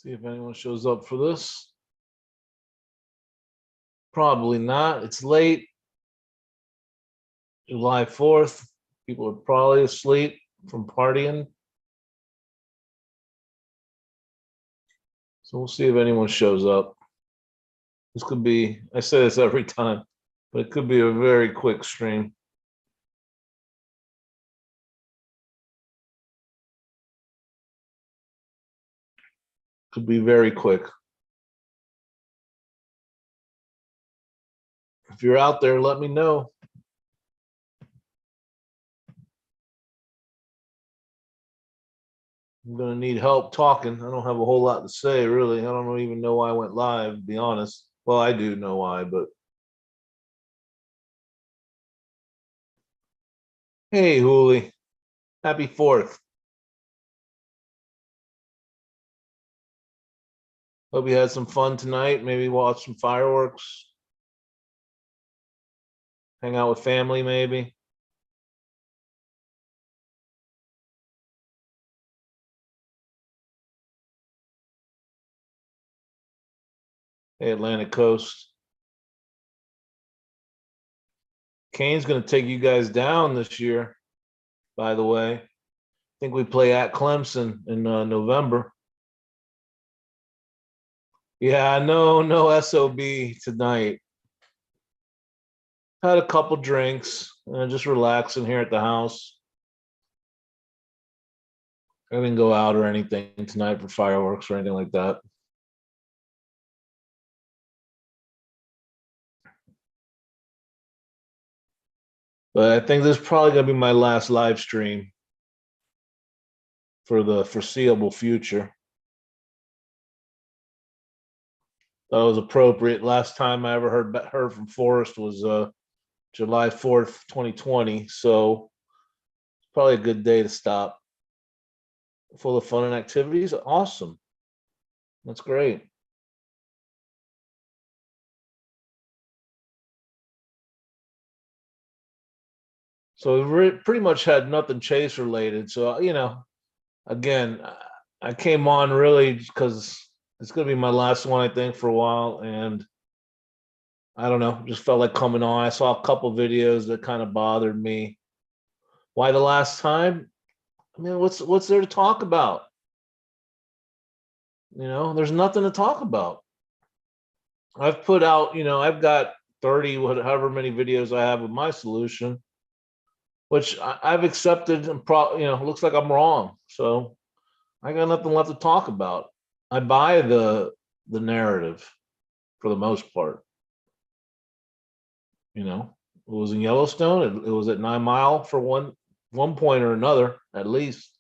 See if anyone shows up for this. Probably not. It's late. July 4th. People are probably asleep from partying. So we'll see if anyone shows up. This could be, I say this every time, but it could be a very quick stream. Could be very quick. If you're out there, let me know. I'm gonna need help talking. I don't have a whole lot to say, really. I don't even know why I went live, to be honest. Well, I do know why, but hey, Hooli. Happy 4th. Hope you had some fun tonight. Maybe watch some fireworks. Hang out with family, maybe. Hey, Atlantic Coast. Kane's going to take you guys down this year, by the way. I think we play at Clemson in November. Yeah, no SOB tonight. Had a couple drinks and just relaxing here at the house. I didn't go out or anything tonight for fireworks or anything like that. But I think this is probably going to be my last live stream for the foreseeable future. That was appropriate. Last time I ever heard from Forrest was July 4th, 2020. So it's probably a good day to stop. Full of fun and activities. Awesome. That's great. So we pretty much had nothing Chase related. So, again, I came on really because it's going to be my last one, I think, for a while. And I don't know, just felt like coming on. I saw a couple videos that kind of bothered me. Why the last time? I mean, what's there to talk about? There's nothing to talk about. I've put out, I've got 30, however many videos I have with my solution, which I've accepted and looks like I'm wrong. So I got nothing left to talk about. I buy the narrative for the most part. It was in Yellowstone. It was at 9 Mile for one point or another, at least.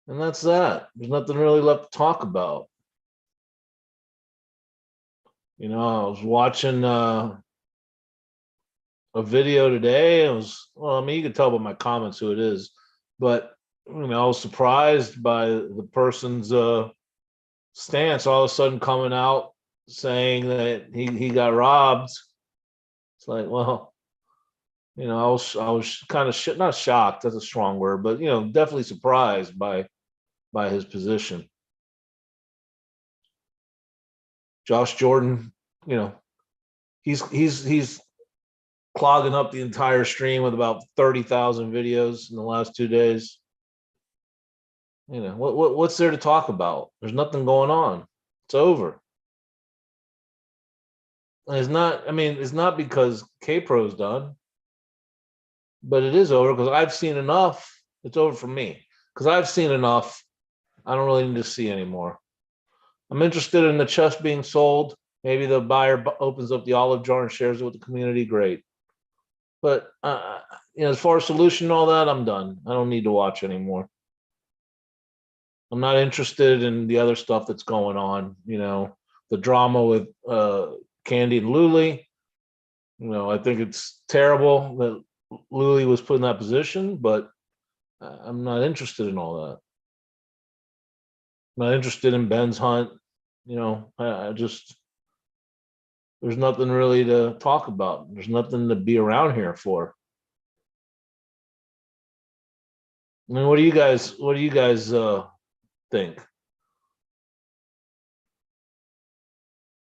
And that's that. There's nothing really left to talk about. I was watching a video today. It was, well, I mean, you can tell by my comments who it is, but I was surprised by the person's stance all of a sudden coming out saying that he got robbed. It's like, well, I was kind of not shocked, that's a strong word, but definitely surprised by his position. Josh Jordan, he's clogging up the entire stream with about 30,000 videos in the last 2 days. What's there to talk about? There's nothing going on. It's over. And it's not because K-Pro's done, but it is over because I've seen enough. It's over for me because I've seen enough. I don't really need to see anymore. I'm interested in the chest being sold. Maybe the buyer opens up the olive jar and shares it with the community. Great. But as far as solution and all that, I'm done. I don't need to watch anymore. I'm not interested in the other stuff that's going on. The drama with Candy and Luli. I think it's terrible that Luli was put in that position, but I'm not interested in all that. I'm not interested in Ben's hunt. I just, there's nothing really to talk about. There's nothing to be around here for. I mean, what do you guys think?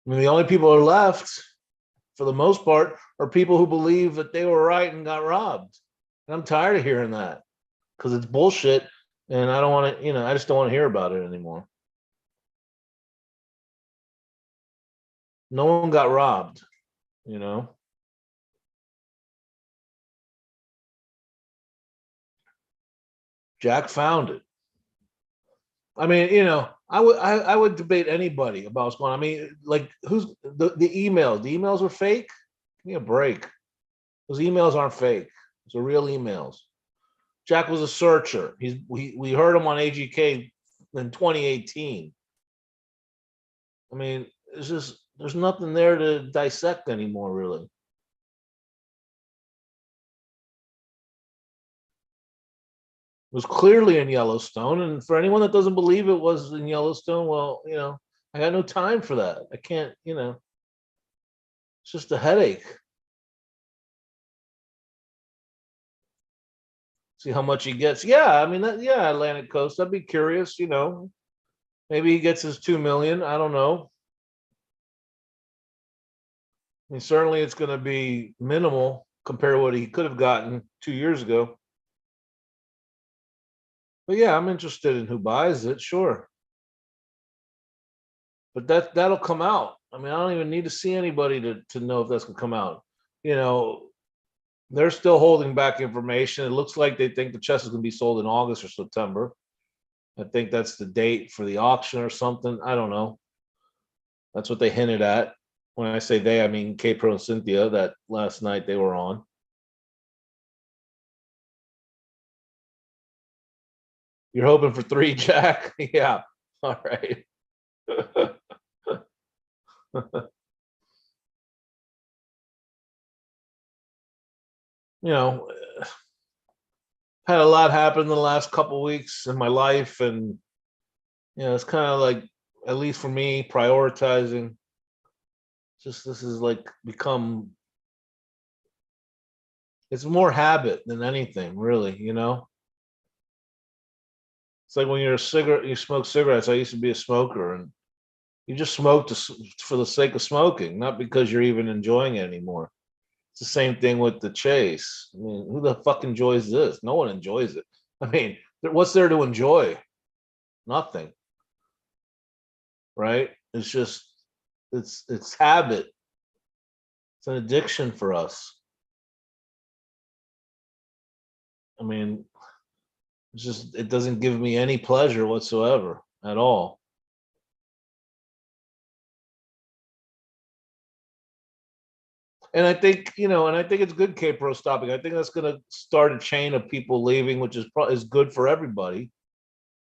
I mean, the only people who are left, for the most part, are people who believe that they were right and got robbed. And I'm tired of hearing that because it's bullshit. And I don't want to, I just don't want to hear about it anymore. No one got robbed, you know? Jack found it. I mean, I would debate anybody about what's going on. I mean, like who's the emails? The emails were fake. Give me a break. Those emails aren't fake. Those are real emails. Jack was a searcher. We heard him on AGK in 2018. I mean, it's just there's nothing there to dissect anymore, really. It was clearly in Yellowstone, and for anyone that doesn't believe it was in Yellowstone, well, I got no time for that. I can't, it's just a headache. See how much he gets. Yeah, I mean, yeah, Atlantic Coast. I'd be curious, maybe he gets his 2 million. I don't know. I mean, certainly it's going to be minimal compared to what he could have gotten 2 years ago. But yeah, I'm interested in who buys it, sure. But that'll come out. I mean, I don't even need to see anybody to know if that's gonna come out. You know, they're still holding back information. It looks like they think the chest is gonna be sold in August or September. I think that's the date for the auction or something. I don't know. That's what they hinted at. When I say they, I mean K-Pro and Cynthia that last night they were on. You're hoping for three, Jack? Yeah. All right. you know, had a lot happen in the last couple weeks in my life, and it's kind of like, at least for me, prioritizing. Just this is like become. It's more habit than anything, really. It's like when you're a cigarette, you smoke cigarettes. I used to be a smoker, and you just smoke for the sake of smoking, not because you're even enjoying it anymore. It's the same thing with the chase. I mean, who the fuck enjoys this? No one enjoys it. I mean, what's there to enjoy? Nothing, right? It's just it's habit. It's an addiction for us. I mean, it doesn't give me any pleasure whatsoever at all. And I think, it's good K-Pro stopping. I think that's going to start a chain of people leaving, which is good for everybody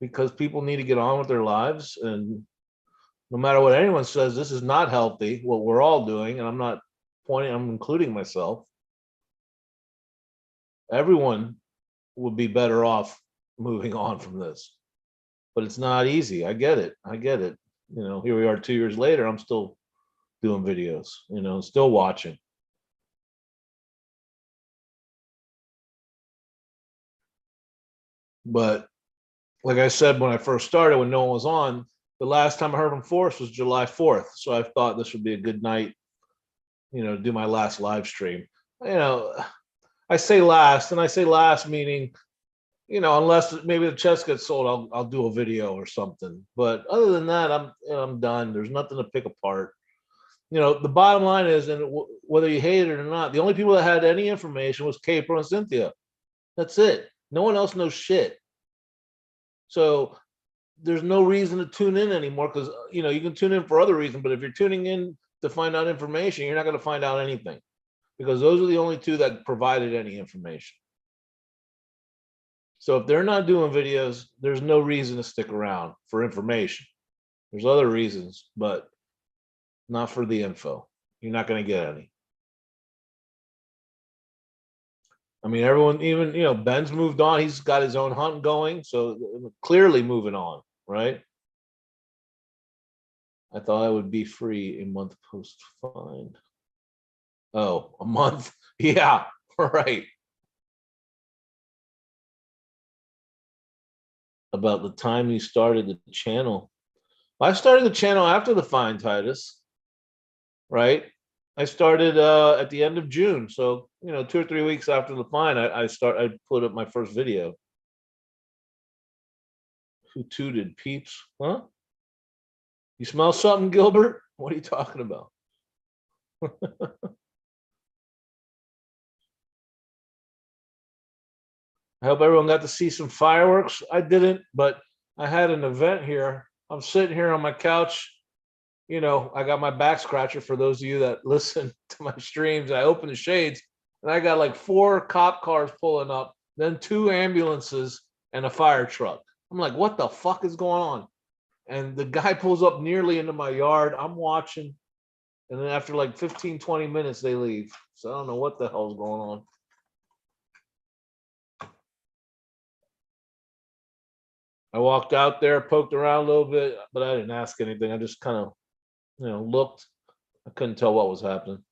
because people need to get on with their lives. And no matter what anyone says, this is not healthy, what we're all doing. And I'm not pointing, I'm including myself. Everyone would be better off moving on from this, but it's not easy. I get it. Here we are 2 years later. I'm still doing videos, still watching. But like I said, when I first started, when no one was on, the last time I heard from Forrest was July 4th. So I thought this would be a good night, to do my last live stream. I say last, and I say last meaning, unless maybe the chest gets sold, I'll do a video or something. But other than that, I'm done. There's nothing to pick apart. The bottom line is, and whether you hate it or not, the only people that had any information was K-Pro and Cynthia. That's it. No one else knows shit. So there's no reason to tune in anymore because you can tune in for other reasons, but if you're tuning in to find out information, you're not going to find out anything because those are the only two that provided any information. So if they're not doing videos, there's no reason to stick around for information. There's other reasons, but not for the info. You're not going to get any. I mean, everyone, even, Ben's moved on. He's got his own hunt going. So clearly moving on, right? I thought I would be free a month post find. Oh, a month? Yeah, right. About the time you started the channel. I started the channel after the find, Titus. right? I started at the end of June, so 2 or 3 weeks after the fine, I put up my first video. Who tooted, peeps? Huh? You smell something, Gilbert? What are you talking about? I hope everyone got to see some fireworks. I didn't, but I had an event here. I'm sitting here on my couch. I got my back scratcher for those of you that listen to my streams. I open the shades and I got like 4 cop cars pulling up, then 2 ambulances and a fire truck. I'm like, what the fuck is going on? And the guy pulls up nearly into my yard. I'm watching. And then after like 15, 20 minutes, they leave. So I don't know what the hell's going on. I walked out there, poked around a little bit, but I didn't ask anything. I just kind of, looked. I couldn't tell what was happening.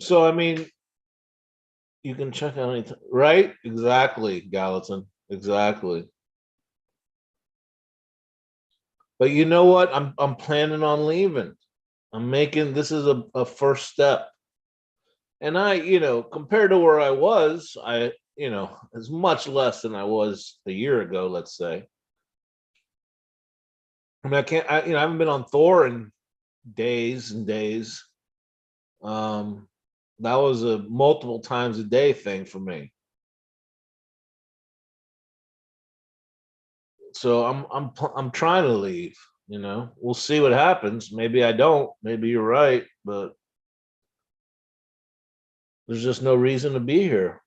So, I mean, you can check out anything, right? Exactly, Gallatin. Exactly. But you know what? I'm planning on leaving. I'm making this is a first step. And compared to where I was, it's much less than I was a year ago, let's say. I mean, I haven't been on Thor in days and days. That was a multiple times a day thing for me. So I'm trying to leave. We'll see what happens. Maybe I don't. Maybe you're right, but there's just no reason to be here.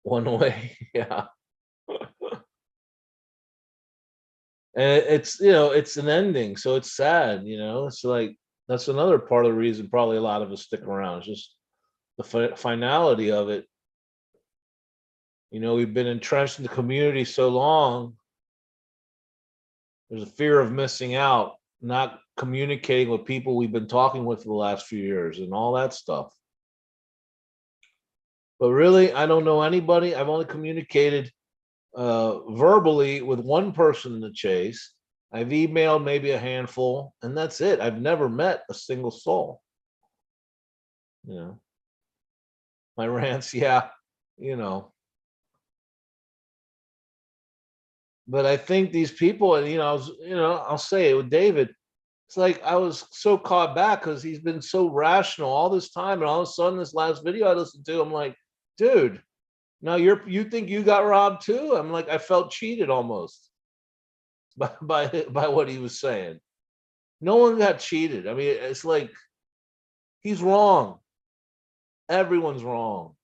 One way, yeah. And it's an ending, so it's sad. It's like that's another part of the reason probably a lot of us stick around. It's just the finality of it. We've been entrenched in the community so long. There's a fear of missing out, not communicating with people we've been talking with for the last few years, and all that stuff. But really, I don't know anybody. I've only communicated verbally with one person in the chase. I've emailed maybe a handful, and that's it. I've never met a single soul. My rants, yeah, you know. But I think these people, and I'll say it with David. It's like I was so caught back because he's been so rational all this time, and all of a sudden, this last video I listened to, I'm like, dude, now you think you got robbed too? I'm like, I felt cheated almost by what he was saying. No one got cheated. I mean, it's like he's wrong. Everyone's wrong.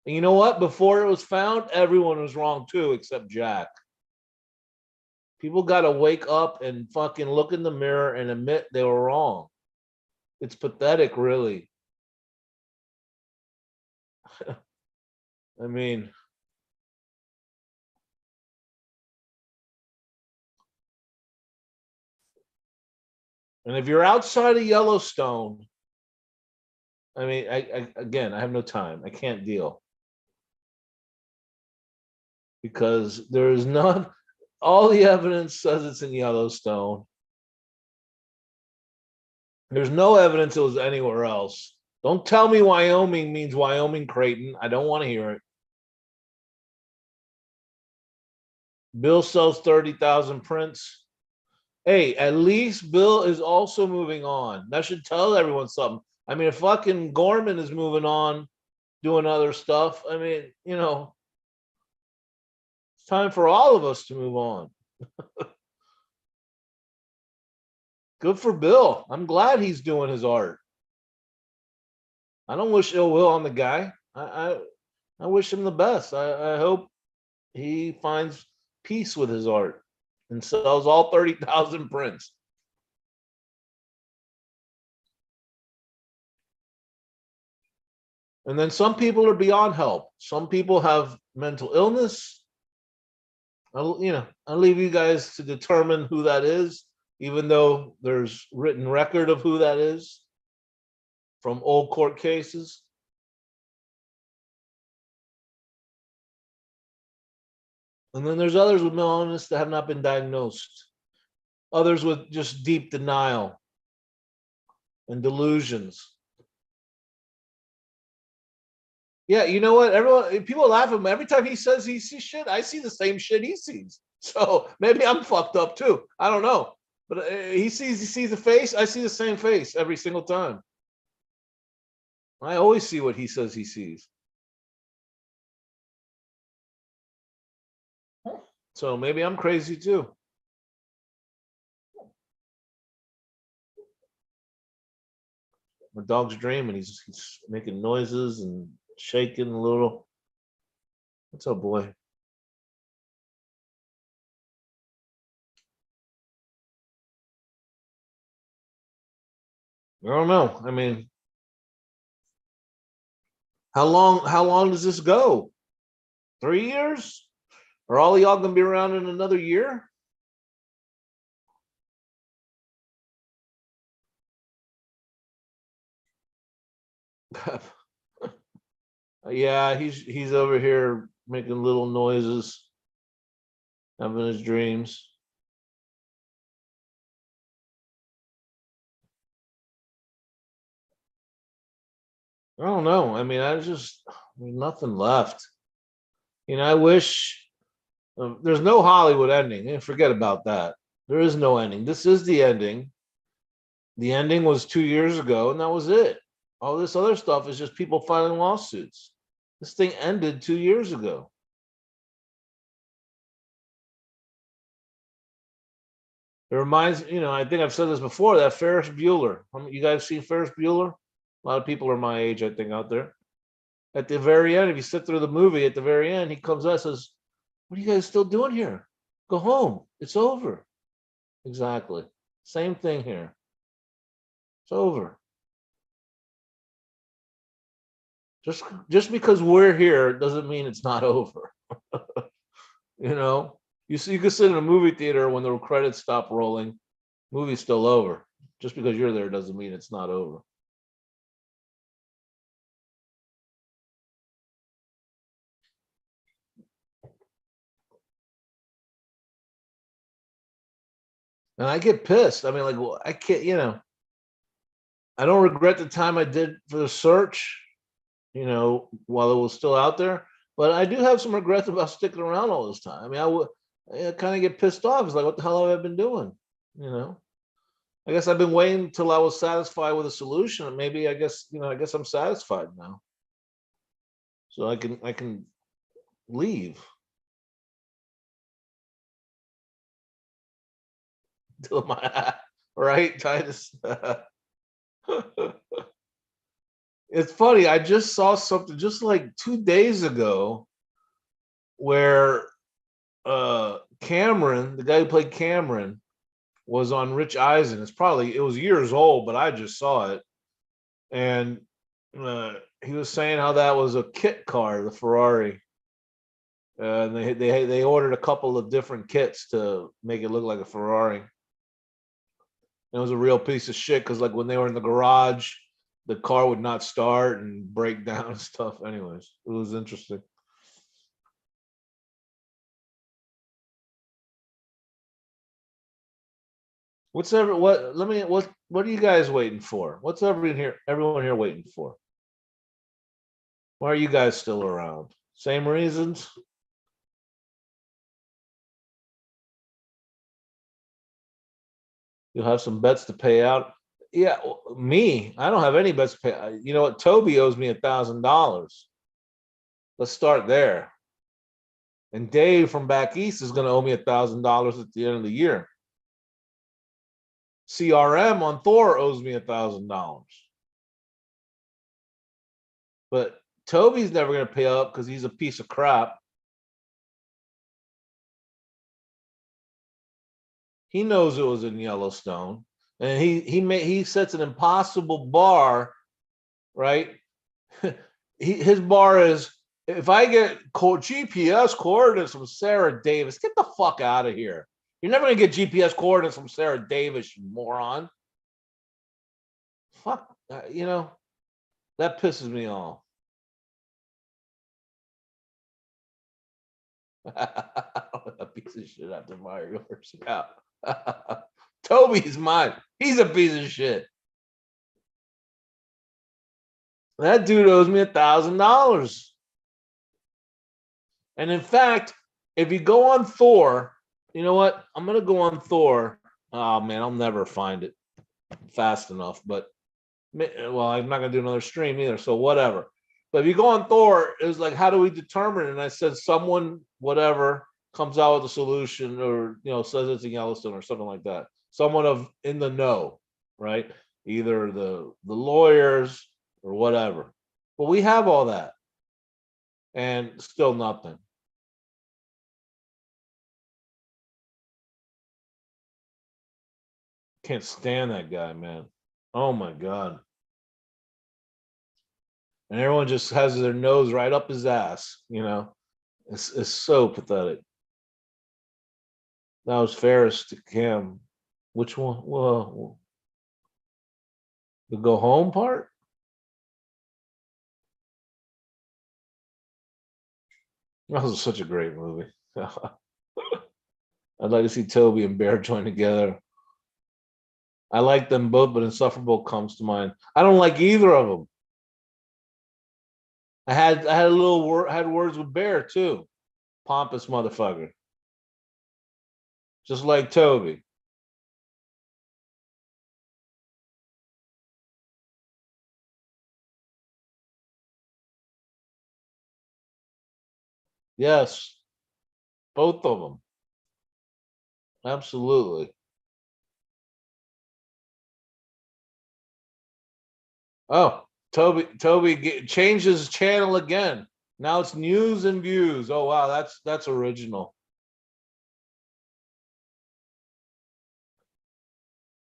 And you know what? Before it was found, everyone was wrong too, except Jack. People got to wake up and fucking look in the mirror and admit they were wrong. It's pathetic, really. I mean, and if you're outside of Yellowstone, I mean, again, I have no time. I can't deal because there is not all the evidence says it's in Yellowstone. There's no evidence it was anywhere else. Don't tell me Wyoming means Wyoming Creighton. I don't want to hear it. Bill sells 30,000 prints. Hey, at least Bill is also moving on. That should tell everyone something. I mean, if fucking Gorman is moving on, doing other stuff, I mean, it's time for all of us to move on. Good for Bill. I'm glad he's doing his art. I don't wish ill will on the guy. I wish him the best. I hope he finds peace with his art and sells all 30,000 prints. And then some people are beyond help. Some people have mental illness. I'll leave you guys to determine who that is, even though there's written record of who that is. from old court cases. And then there's others with mental illness that have not been diagnosed. Others with just deep denial and delusions. Yeah, you know what? Everyone, people laugh at him every time he says he sees shit. I see the same shit he sees. So maybe I'm fucked up too. I don't know. But he sees a face. I see the same face every single time. I always see what he says he sees. So maybe I'm crazy too. My dog's dreaming. He's making noises and shaking a little. What's up, boy? I don't know. I mean, how long does this go? 3 years? Are all of y'all gonna be around in another year? Yeah, he's over here making little noises, having his dreams. I don't know. I mean, nothing left. I wish there's no Hollywood ending. Forget about that. There is no ending. This is the ending. The ending was 2 years ago, and that was it. All this other stuff is just people filing lawsuits. This thing ended 2 years ago. It reminds, I think I've said this before, that Ferris Bueller. You guys seen Ferris Bueller? A lot of people are my age, I think, out there. At the very end, if you sit through the movie, at the very end, he comes out and says, "What are you guys still doing here? Go home. It's over." Exactly. Same thing here. It's over. Just because we're here doesn't mean it's not over. you know, you can sit in a movie theater when the credits stop rolling, movie's still over. Just because you're there doesn't mean it's not over. And I get pissed. I mean, like, well, I can't, I don't regret the time I did for the search, while it was still out there. But I do have some regrets about sticking around all this time. I mean, I kind of get pissed off. It's like, what the hell have I been doing? I guess I've been waiting until I was satisfied with a solution. And maybe I guess I'm satisfied now. So I can leave. Till my right, Titus. It's funny. I just saw something just like 2 days ago where Cameron, the guy who played Cameron, was on Rich Eisen. It was years old, but I just saw it, and he was saying how that was a kit car, the Ferrari. And they ordered a couple of different kits to make it look like a Ferrari. It was a real piece of shit because, like, when they were in the garage, the car would not start and break down and stuff. Anyways, it was interesting. What are you guys waiting for? What's everyone here waiting for? Why are you guys still around? Same reasons? You'll have some bets to pay out. Yeah, me, I don't have any bets to pay. You know what? Toby owes me $1,000. Let's start there. And Dave from back east is going to owe me $1,000 at the end of the year. CRM on Thor owes me $1,000. But Toby's never going to pay up because he's a piece of crap. He knows it was in Yellowstone, and he sets an impossible bar, right? His bar is, if I get GPS coordinates from Sarah Davis, get the fuck out of here. You're never going to get GPS coordinates from Sarah Davis, you moron. Fuck, That pisses me off. A piece of shit after Mario works out. Toby's mine. He's a piece of shit. That dude owes me $1,000. And in fact, if you go on Thor, you know what? I'm gonna go on Thor. Oh man, I'll never find it fast enough. But well, I'm not gonna do another stream either. So whatever. But if you go on Thor, it was like, how do we determine? And I said, someone, whatever, comes out with a solution, or says it's in Yellowstone or something like that. Someone of in the know, right? Either the lawyers or whatever. But we have all that, and still nothing. Can't stand that guy, man. Oh my god. And everyone just has their nose right up his ass. It's so pathetic. That was Ferris to Cam. Which one? Well, the go home part? That was such a great movie. I'd like to see Toby and Bear join together. I like them both, but Insufferable comes to mind. I don't like either of them. I had a little had words with Bear too. Pompous motherfucker. Just like Toby. Yes. Both of them. Absolutely. Oh, Toby changed his channel again. Now it's news and views. Oh wow, that's original.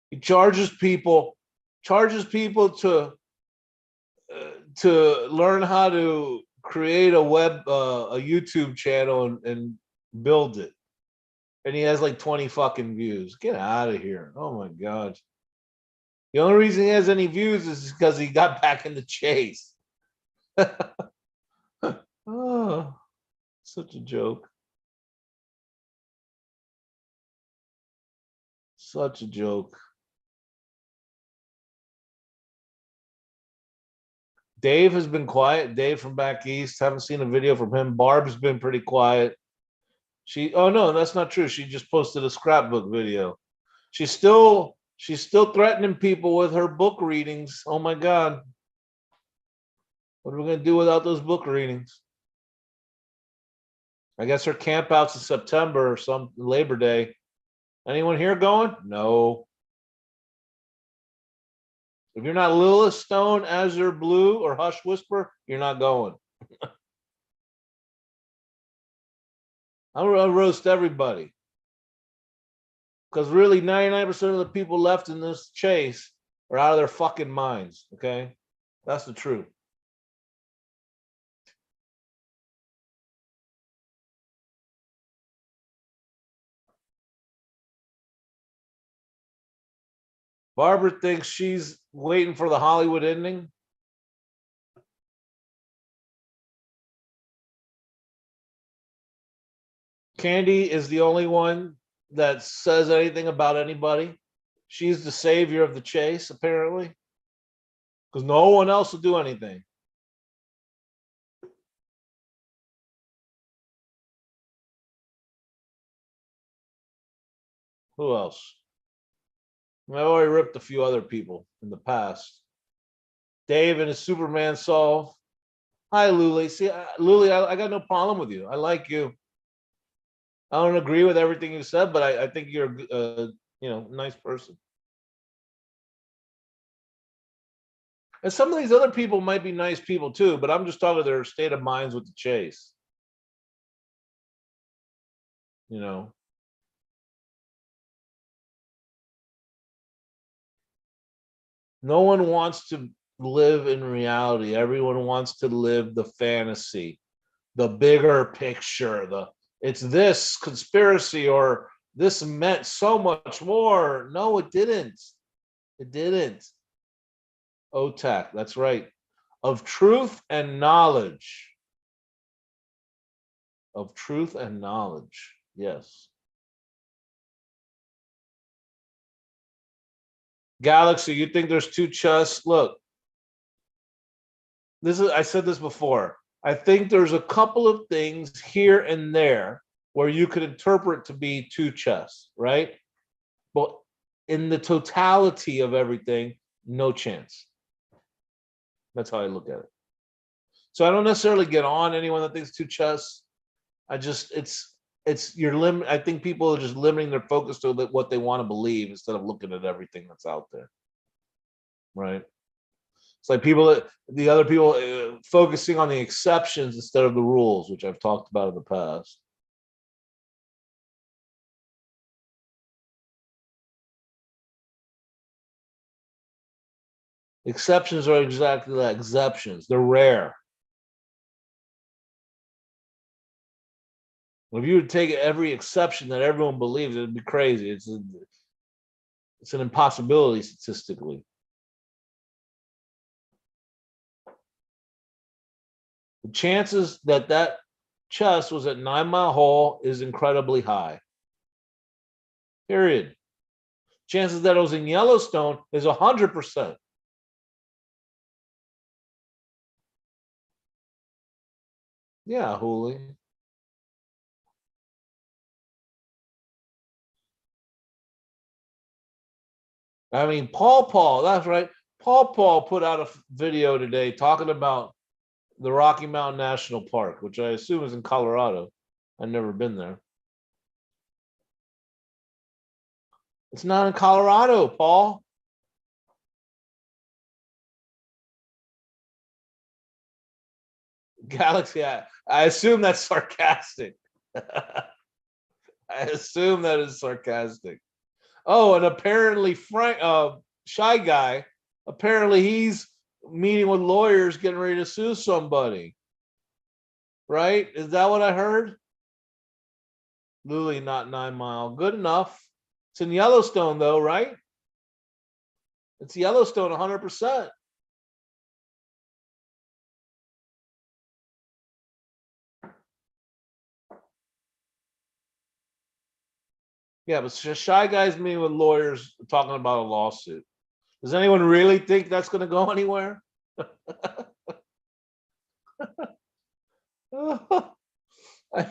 He charges people to learn how to create a YouTube channel and build it. And he has like 20 fucking views. Get out of here. Oh my god. The only reason he has any views is because he got back in the chase. Oh, such a joke. Such a joke. Dave has been quiet. Dave from back east. Haven't seen a video from him. Barb's been pretty quiet. Oh no, that's not true. She just posted a scrapbook video. She's still threatening people with her book readings. Oh my god. What are we gonna do without those book readings? I guess her camp out's in September or some Labor Day. Anyone here going? No. If you're not Lilith Stone, Azure Blue, or Hush Whisper, you're not going. I'm gonna roast everybody. Because really, 99% of the people left in this chase are out of their fucking minds. Okay? That's the truth. Barbara thinks she's waiting for the Hollywood ending. Candy is the only one that says anything about anybody. She's the savior of the chase, apparently, because no one else will do anything. Who else? I've already ripped a few other people in the past. Dave and his Superman solve. Hi, Luli. See, Luli, I got no problem with you. I like you. I don't agree with everything you said, but I think you're a nice person. And some of these other people might be nice people too, but I'm just talking their state of minds with the chase. No one wants to live in reality. Everyone wants to live the fantasy, the bigger picture, it's this conspiracy, or this meant so much more. No, it didn't. It didn't. OTAC, that's right. of truth and knowledge. Of truth and knowledge. Yes. Galaxy, you think there's two chests? Look, I said this before. I think there's a couple of things here and there where you could interpret to be two chests, right? But in the totality of everything, no chance. That's how I look at it. So I don't necessarily get on anyone that thinks two chests. I just it's your limit. I think people are just limiting their focus to what they want to believe instead of looking at everything that's out there. Right? It's like the other people focusing on the exceptions instead of the rules, which I've talked about in the past. Exceptions are exactly that, exceptions. They're rare. If you would take every exception that everyone believes, it'd be crazy. It's an impossibility statistically. The chances that that chest was at 9 Mile Hole is incredibly high. Period. Chances that it was in Yellowstone is 100%. Yeah, Hooli. I mean, Paul, that's right. Paul put out a video today talking about the Rocky Mountain National Park, which I assume is in Colorado. I've never been there. It's not in Colorado, Paul. Galaxy, I assume that's sarcastic. I assume that is sarcastic. Oh, and apparently Frank, Shy Guy, apparently he's meeting with lawyers getting ready to sue somebody. Right? Is that what I heard? Lily, not 9 Mile. Good enough. It's in Yellowstone, though, right? It's Yellowstone 100%. Yeah, but Shy Guy's meeting with lawyers talking about a lawsuit. Does anyone really think that's going to go anywhere? I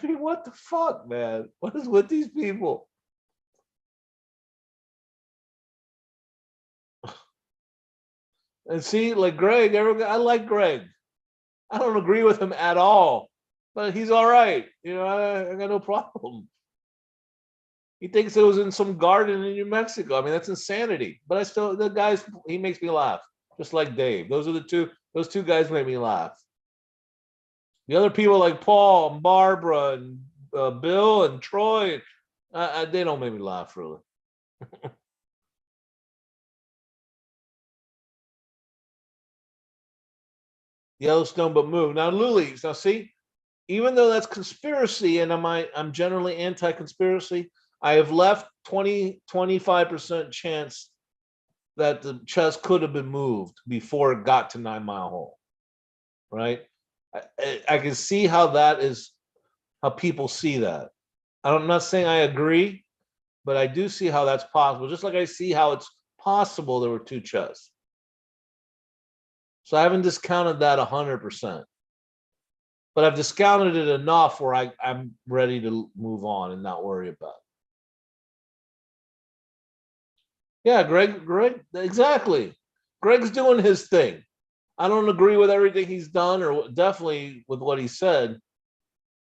mean, what the fuck, man? What is with these people? And see, like Greg, I like Greg. I don't agree with him at all, but he's all right. You know, I got no problem. He thinks it was in some garden in New Mexico. I mean, that's insanity. But he makes me laugh, just like Dave. Those two guys make me laugh. The other people like Paul and Barbara and Bill and Troy, they don't make me laugh really. Yellowstone, but move now, Lily. Now, see, even though that's conspiracy, and I'm generally anti-conspiracy, I have left 25% chance that the chest could have been moved before it got to 9 Mile Hole. Right? I can see how that is how people see that. I'm not saying I agree, but I do see how that's possible. Just like I see how it's possible there were two chests. So I haven't discounted that 100%, but I've discounted it enough where I'm ready to move on and not worry about it. Yeah, Greg, exactly. Greg's doing his thing. I don't agree with everything he's done, or definitely with what he said,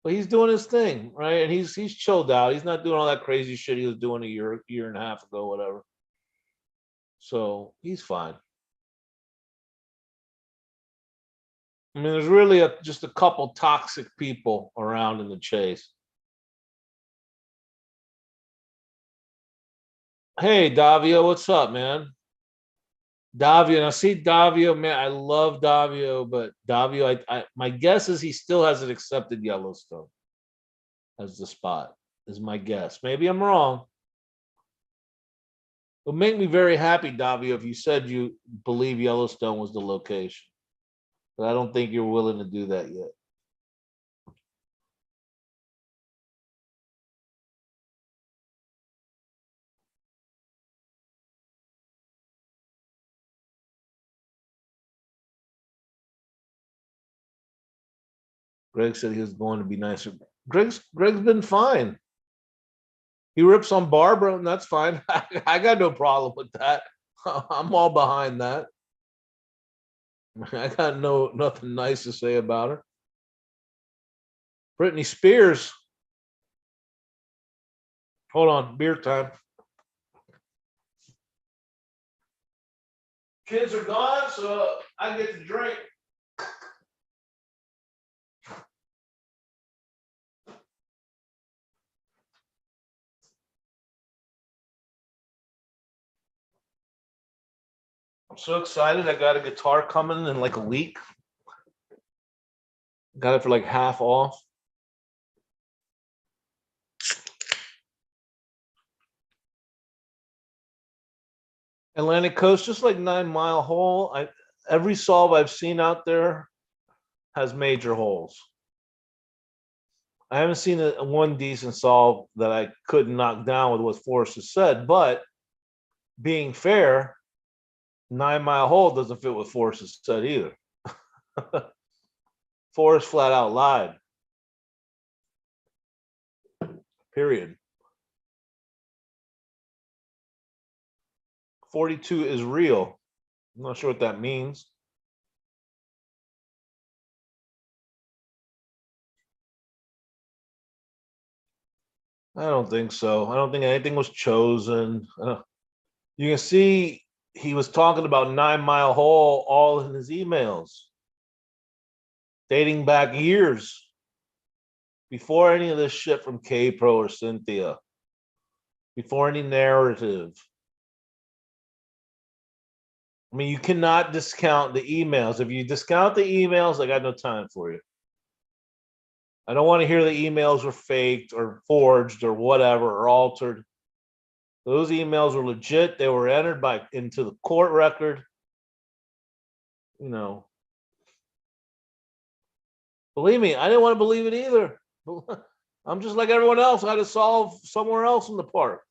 but he's doing his thing, right? And he's chilled out. He's not doing all that crazy shit he was doing a year and a half ago, whatever. So he's fine. I mean, there's really just a couple toxic people around in the chase. Hey, Davio, what's up, man? Davio, now see Davio, man, I love Davio, but Davio, my guess is he still hasn't accepted Yellowstone as the spot. Is my guess. Maybe I'm wrong. It would make me very happy, Davio, if you said you believe Yellowstone was the location. But I don't think you're willing to do that yet. Greg said he was going to be nicer. Greg's been fine. He rips on Barbara, and that's fine. I got no problem with that. I'm all behind that. I got nothing nice to say about her. Britney Spears. Hold on, beer time. Kids are gone, so I get to drink. I'm so excited. I got a guitar coming in like a week. Got it for like half off. Atlantic Coast, just like 9 Mile Hole. Every solve I've seen out there has major holes. I haven't seen one decent solve that I couldn't knock down with what Forrest has said, but being fair, 9 Mile Hole doesn't fit what Forrest has said either. Forrest flat out lied. Period. 42 is real. I'm not sure what that means. I don't think so. I don't think anything was chosen. You can see he was talking about 9 Mile Hole all in his emails, dating back years before any of this shit from K Pro or Cynthia, before any narrative. I mean, you cannot discount the emails. If you discount the emails, I got no time for you. I don't want to hear the emails were faked or forged or whatever or altered. Those emails were legit. They were entered into the court record. You know, believe me, I didn't want to believe it either. I'm just like everyone else. I had to solve somewhere else in the park.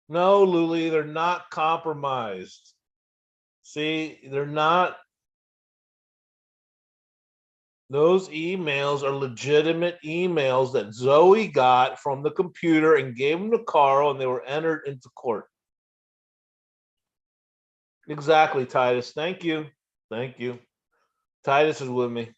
No, Luli, they're not compromised. See, they're not. Those emails are legitimate emails that Zoe got from the computer and gave them to Carl, and they were entered into court. Exactly, Titus. Thank you. Thank you. Titus is with me.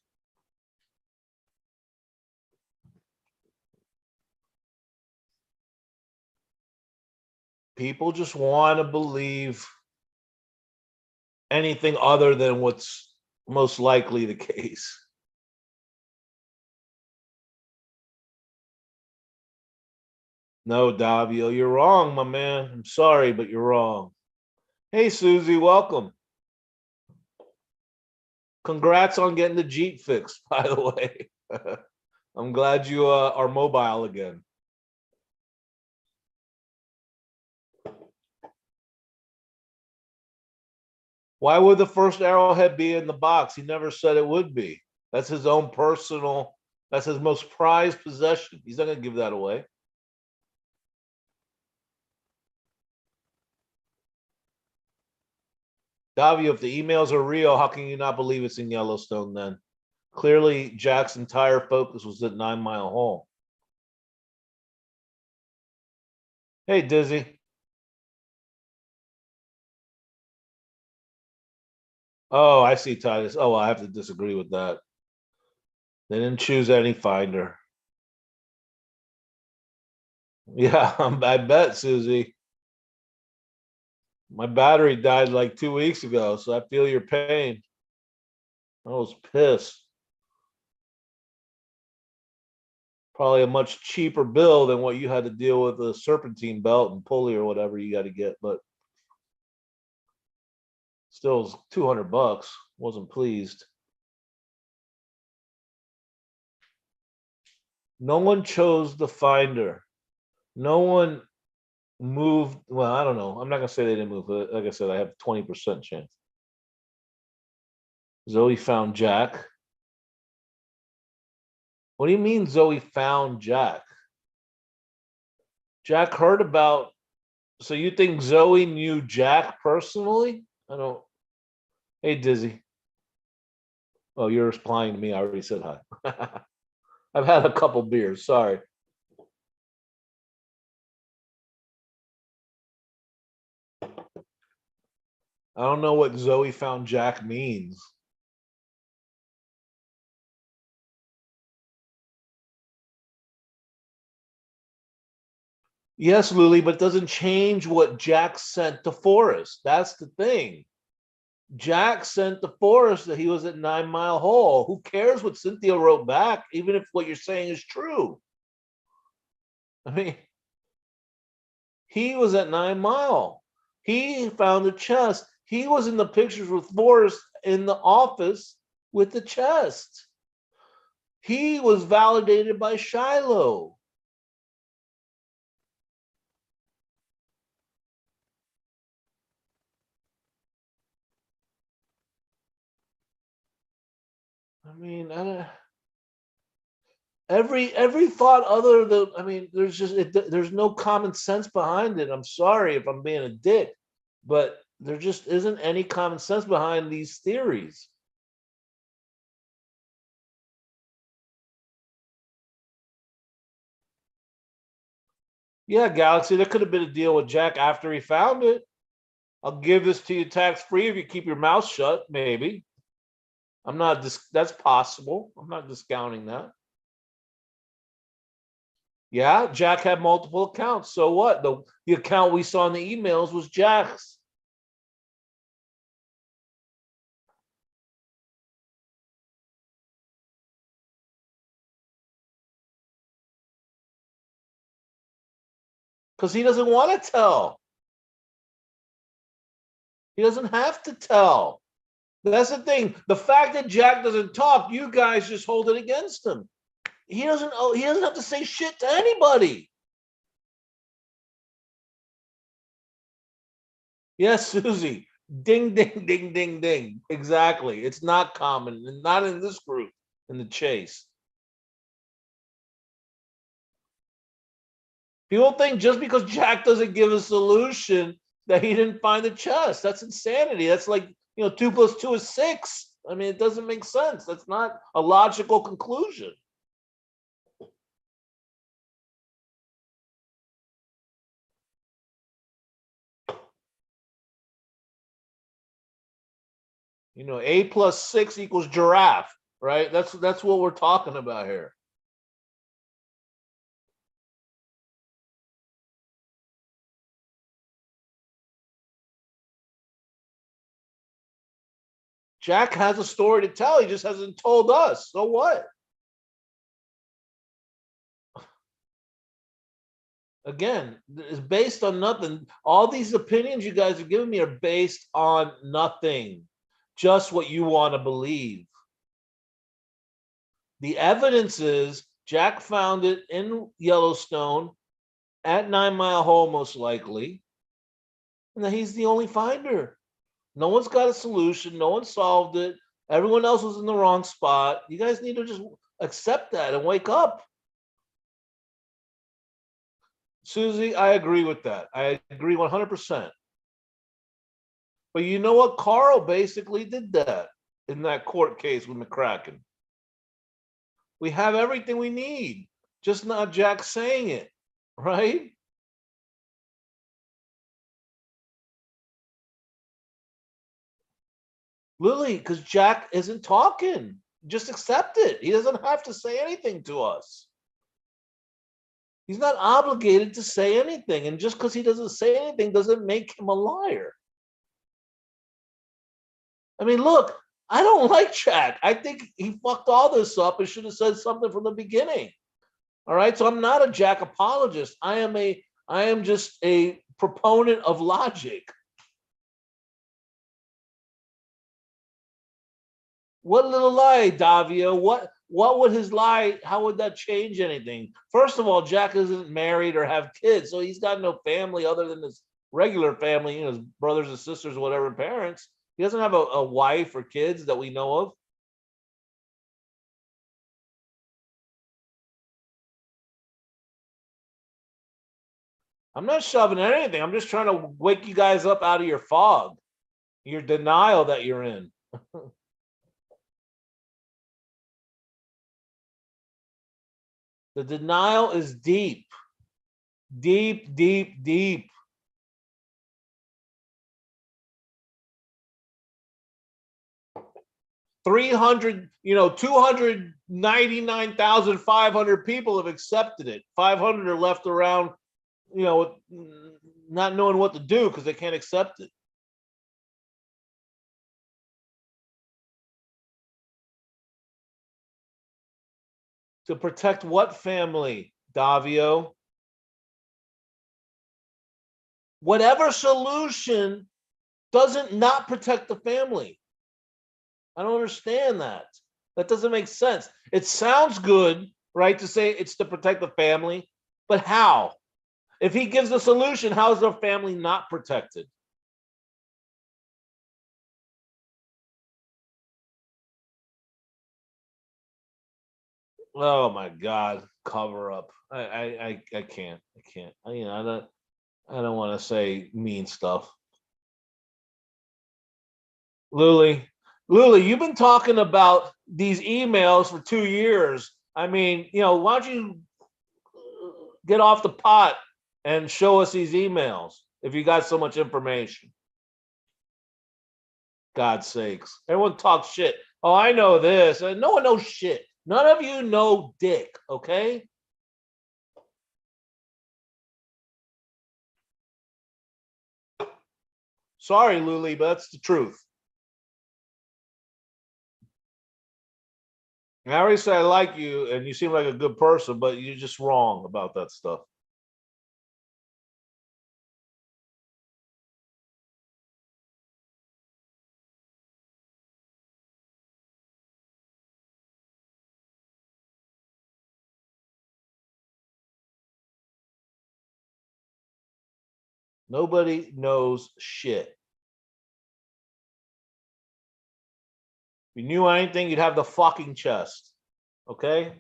People just want to believe anything other than what's most likely the case. No, Davio, you're wrong, my man. I'm sorry, but you're wrong. Hey, Susie, welcome. Congrats on getting the Jeep fixed, by the way. I'm glad you are mobile again. Why would the first arrowhead be in the box? He never said it would be. That's his own personal, that's his most prized possession. He's not going to give that away. Davio, if the emails are real, how can you not believe it's in Yellowstone then? Clearly, Jack's entire focus was at 9 Mile Hole. Hey, Dizzy. Oh, I see, Titus. Oh, I have to disagree with that. They didn't choose any finder. Yeah, I bet, Susie. My battery died like 2 weeks ago, so I feel your pain. I was pissed. Probably a much cheaper bill than what you had to deal with a serpentine belt and pulley or whatever you got to get, but still was $200. Wasn't pleased. No one chose the finder. No one moved. Well, I don't know. I'm not gonna say they didn't move. But like I said, I have 20% chance. Zoe found Jack. What do you mean Zoe found Jack? Jack heard about. So you think Zoe knew Jack personally? I don't. Hey, Dizzy. Oh, you're replying to me. I already said hi. I've had a couple beers. Sorry. I don't know what Zoe found Jack means. Yes, Lily, but it doesn't change what Jack sent to Forrest. That's the thing. Jack sent to Forrest that he was at 9 Mile Hole. Who cares what Cynthia wrote back, even if what you're saying is true? I mean, he was at 9 Mile. He found the chest. He was in the pictures with Forrest in the office with the chest. He was validated by Shiloh. I mean, every thought other than, I mean, there's no common sense behind it. I'm sorry if I'm being a dick, but there just isn't any common sense behind these theories. Yeah, Galaxy, there could have been a deal with Jack after he found it. I'll give this to you tax free if you keep your mouth shut. Maybe. I'm not. That's possible. I'm not discounting that. Yeah, Jack had multiple accounts. So what? The account we saw in the emails was Jack's. Because he doesn't want to tell. He doesn't have to tell. That's the thing. The fact that Jack doesn't talk, you guys just hold it against him. He doesn't. He doesn't have to say shit to anybody. Yes, Susie. Ding, ding, ding, ding, ding. Exactly. It's not common, and not in this group, in the chase. People think just because Jack doesn't give a solution that he didn't find the chest. That's insanity. That's like, 2 + 2 is 6. I mean, it doesn't make sense. That's not a logical conclusion. A + 6 = giraffe, right? That's what we're talking about here. Jack has a story to tell. He just hasn't told us. So what? Again, it's based on nothing. All these opinions you guys are giving me are based on nothing, just what you want to believe. The evidence is Jack found it in Yellowstone at 9 Mile Hole, most likely, and that he's the only finder. No one's got a solution. No one solved it. Everyone else was in the wrong spot. You guys need to just accept that and wake up. Susie, I agree with that. I agree 100%. But you know what? Carl basically did that in that court case with McCracken. We have everything we need, just not Jack saying it, right? Lily, because Jack isn't talking. Just accept it. He doesn't have to say anything to us. He's not obligated to say anything. And just because he doesn't say anything doesn't make him a liar. I mean, look, I don't like Jack. I think he fucked all this up and should have said something from the beginning. All right. So I'm not a Jack apologist. I am just a proponent of logic. What little lie, Davia? what would his lie, how would that change anything? First of all, Jack isn't married or have kids, so he's got no family other than his regular family, you know, his brothers and sisters, whatever, parents. He doesn't have a wife or kids that we know of. I'm not shoving anything. I'm just trying to wake you guys up out of your fog, your denial that you're in. The denial is deep, deep, deep, deep. 300, 299,500 people have accepted it. 500 are left around, not knowing what to do because they can't accept it. To protect what family, Davio? Whatever solution doesn't not protect the family. I don't understand that. That doesn't make sense. It sounds good, right, to say it's to protect the family, but how? If he gives a solution, how is the family not protected? Oh my God, cover up. I can't. I can't. I don't want to say mean stuff. Lily, Lily, you've been talking about these emails for 2 years. I mean, why don't you get off the pot and show us these emails if you got so much information? God's sakes. Everyone talks shit. Oh, I know this. No one knows shit. None of you know dick, okay? Sorry, Luli, but that's the truth. I already said I like you and you seem like a good person, but you're just wrong about that stuff. Nobody knows shit. If you knew anything, you'd have the fucking chest. Okay?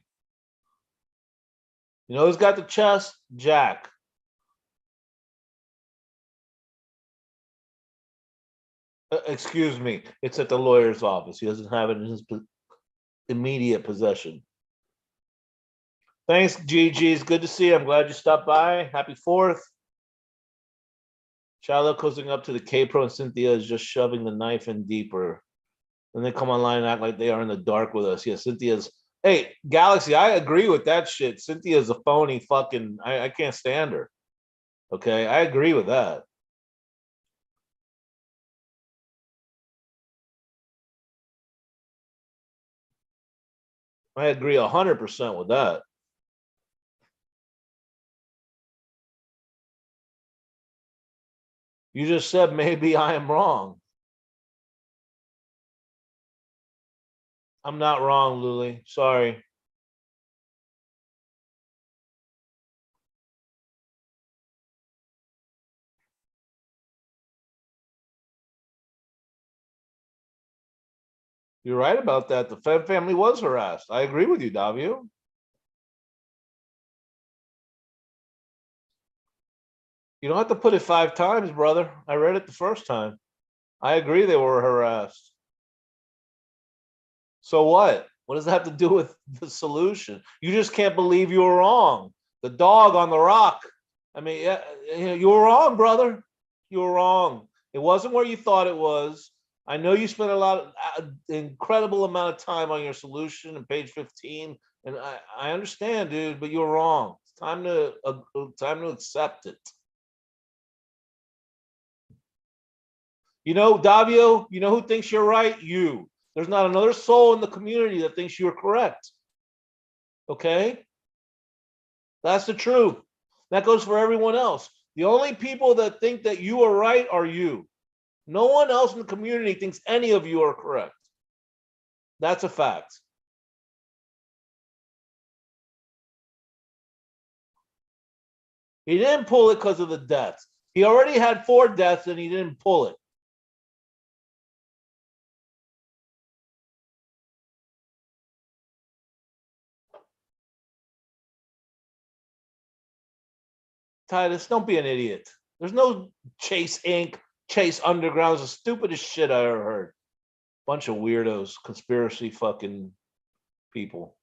You know who's got the chest? Jack. Excuse me. It's at the lawyer's office. He doesn't have it in his immediate possession. Thanks, Gigi. It's good to see you. I'm glad you stopped by. Happy 4th. Shiloh coasting up to the K Pro and Cynthia is just shoving the knife in deeper. Then they come online and act like they are in the dark with us. Yeah, Cynthia's. Hey, Galaxy, I agree with that shit. Cynthia's a phony fucking. I can't stand her. Okay, I agree with that. I agree 100% with that. You just said maybe I am wrong. I'm not wrong, Luli. Sorry. You're right about that. The Fed family was harassed. I agree with you, Davio. You don't have to put it 5 times, brother. I read it the first time. I agree they were harassed. So what? What does that have to do with the solution? You just can't believe you were wrong. The dog on the rock. I mean, yeah, you were wrong, brother. You were wrong. It wasn't where you thought it was. I know you spent a lot, incredible amount of time on your solution on page 15, and I understand, dude, but you're wrong. It's time to accept it. Davio, you know who thinks you're right? You. There's not another soul in the community that thinks you're correct. Okay? That's the truth. That goes for everyone else. The only people that think that you are right are you. No one else in the community thinks any of you are correct. That's a fact. He didn't pull it because of the deaths. He already had 4 deaths and he didn't pull it. Titus, don't be an idiot. There's no Chase Inc., Chase Underground. It's the stupidest shit I ever heard. Bunch of weirdos, conspiracy fucking people.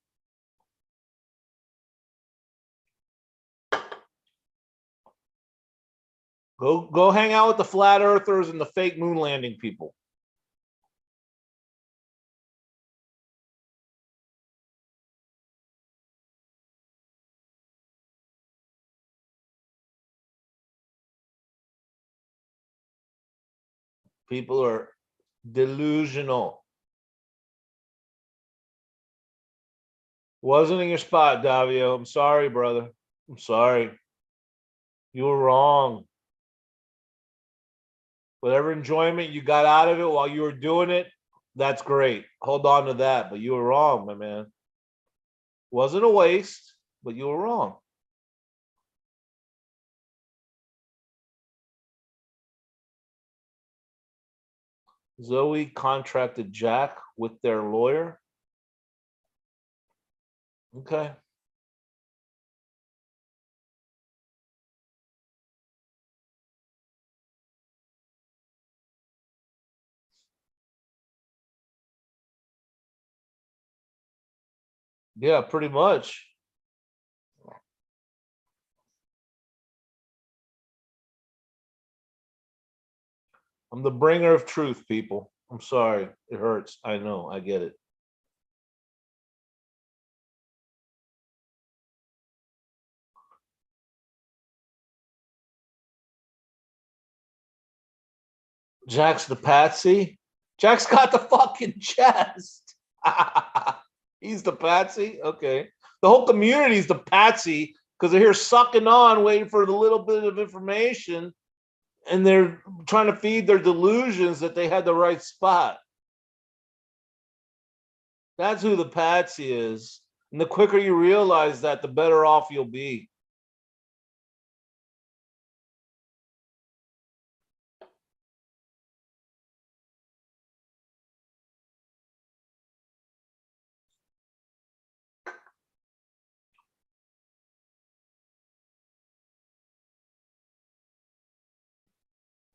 Go hang out with the flat earthers and the fake moon landing people. People are delusional. Wasn't in your spot, Davio. I'm sorry, brother. I'm sorry. You were wrong. Whatever enjoyment you got out of it while you were doing it, that's great. Hold on to that. But you were wrong, my man. Wasn't a waste, but you were wrong. Zoe contracted Jack with their lawyer. Okay. Yeah, pretty much. I'm the bringer of truth, people. I'm sorry. It hurts. I know. I get it. Jack's the patsy. Jack's got the fucking chest. He's the patsy. Okay. The whole community's the patsy because they're here sucking on, waiting for the little bit of information, and they're trying to feed their delusions that they had the right spot. That's who the patsy is. And the quicker you realize that, the better off you'll be.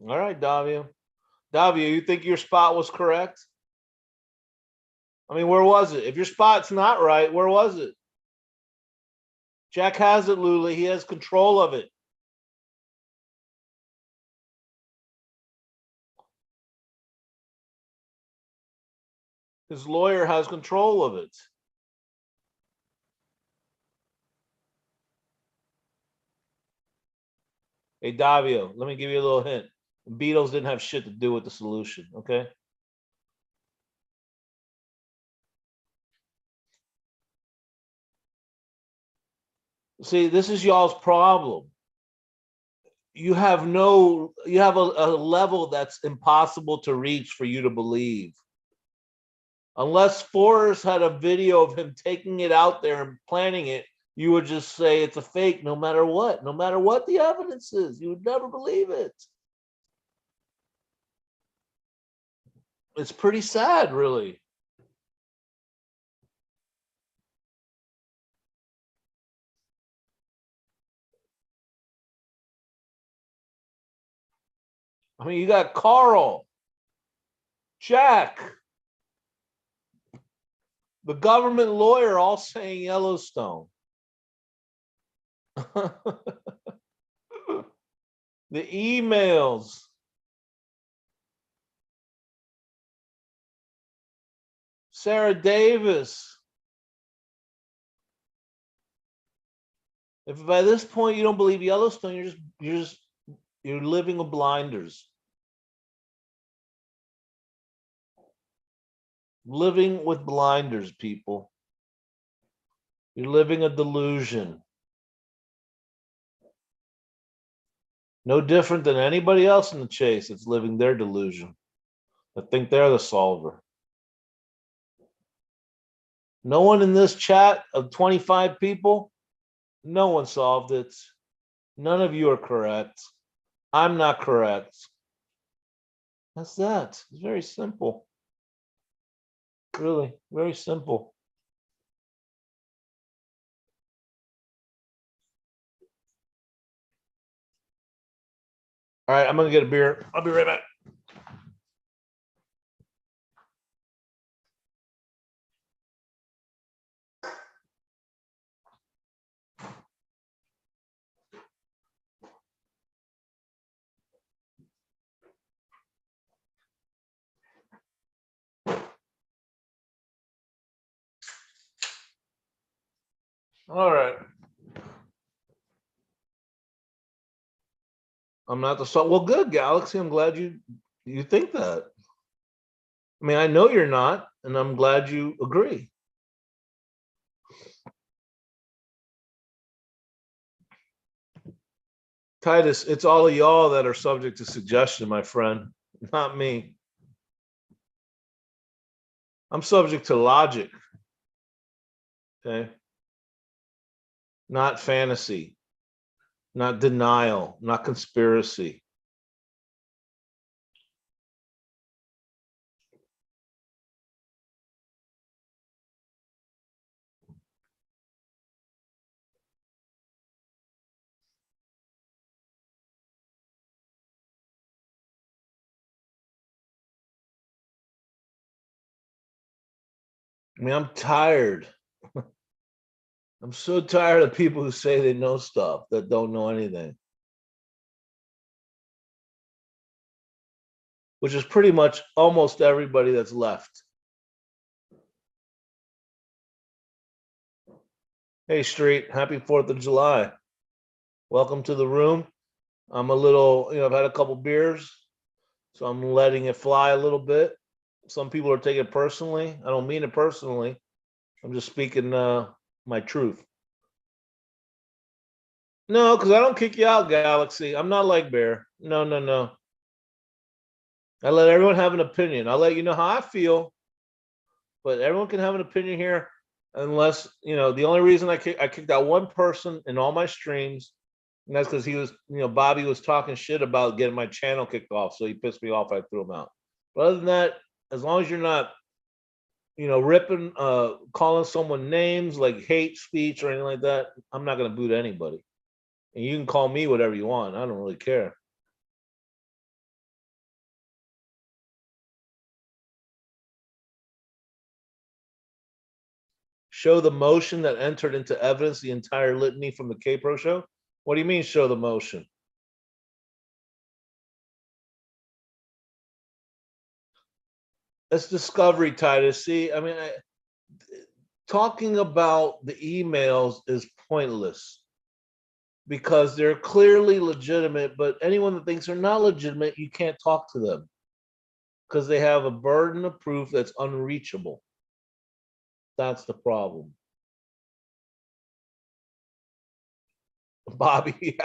All right, Davia. Davia, you think your spot was correct? I mean, where was it? If your spot's not right, where was it? Jack has it, Lula. He has control of it. His lawyer has control of it. Hey, Davio, let me give you a little hint. The Beatles didn't have shit to do with the solution, okay? See, this is y'all's problem. You have a level that's impossible to reach for you to believe. Unless Forrest had a video of him taking it out there and planning it, you would just say it's a fake no matter what the evidence is. You would never believe it. It's pretty sad, really. I mean, you got Carl, Jack, the government lawyer all saying Yellowstone. The emails. Sarah Davis. If by this point you don't believe Yellowstone, you're living with blinders. Living with blinders, people. You're living a delusion. No different than anybody else in the chase that's living their delusion. I think they're the solver. No one in this chat of 25 people, no one solved it. None of you are correct. I'm not correct. That's that. It's very simple. Really, very simple. All right, I'm gonna get a beer. I'll be right back. All right. I'm not the salt. Well, good, Galaxy. I'm glad you think that. I mean, I know you're not, and I'm glad you agree. Titus, it's all of y'all that are subject to suggestion, my friend, not me. I'm subject to logic, okay? Not fantasy, not denial, not conspiracy. I mean, I'm tired. I'm so tired of people who say they know stuff that don't know anything, which is pretty much almost everybody that's left. Hey, Street, happy 4th of July. Welcome to the room. I'm a little, I've had a couple beers, so I'm letting it fly a little bit. Some people are taking it personally. I don't mean it personally. I'm just speaking my truth. No, because I don't kick you out, Galaxy. I'm not like Bear. No, no, no. I let everyone have an opinion. I'll let you know how I feel, but everyone can have an opinion here, unless the only reason I kicked out one person in all my streams, and that's because he was, Bobby was talking shit about getting my channel kicked off, so he pissed me off. I threw him out. But other than that, as long as you're not, ripping, calling someone names like hate speech or anything like that, I'm not gonna boot anybody. And you can call me whatever you want. I don't really care. Show the motion that entered into evidence the entire litany from the K-Pro show? What do you mean show the motion? That's discovery, Titus. See, I mean, talking about the emails is pointless because they're clearly legitimate, but anyone that thinks they're not legitimate, you can't talk to them because they have a burden of proof that's unreachable. That's the problem. Bobby.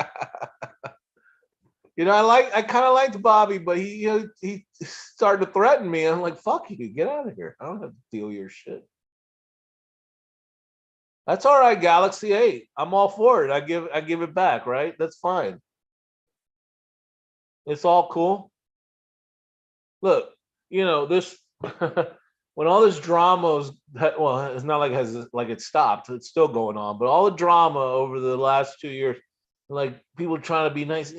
I kind of liked Bobby, but he started to threaten me. I'm like, fuck you, get out of here. I don't have to deal your shit. That's all right, Galaxy 8. I'm all for it. I give it back, right? That's fine. It's all cool. Look, this when all this drama was, well, it's not like it stopped. It's still going on, but all the drama over the last 2 years, like people trying to be nice.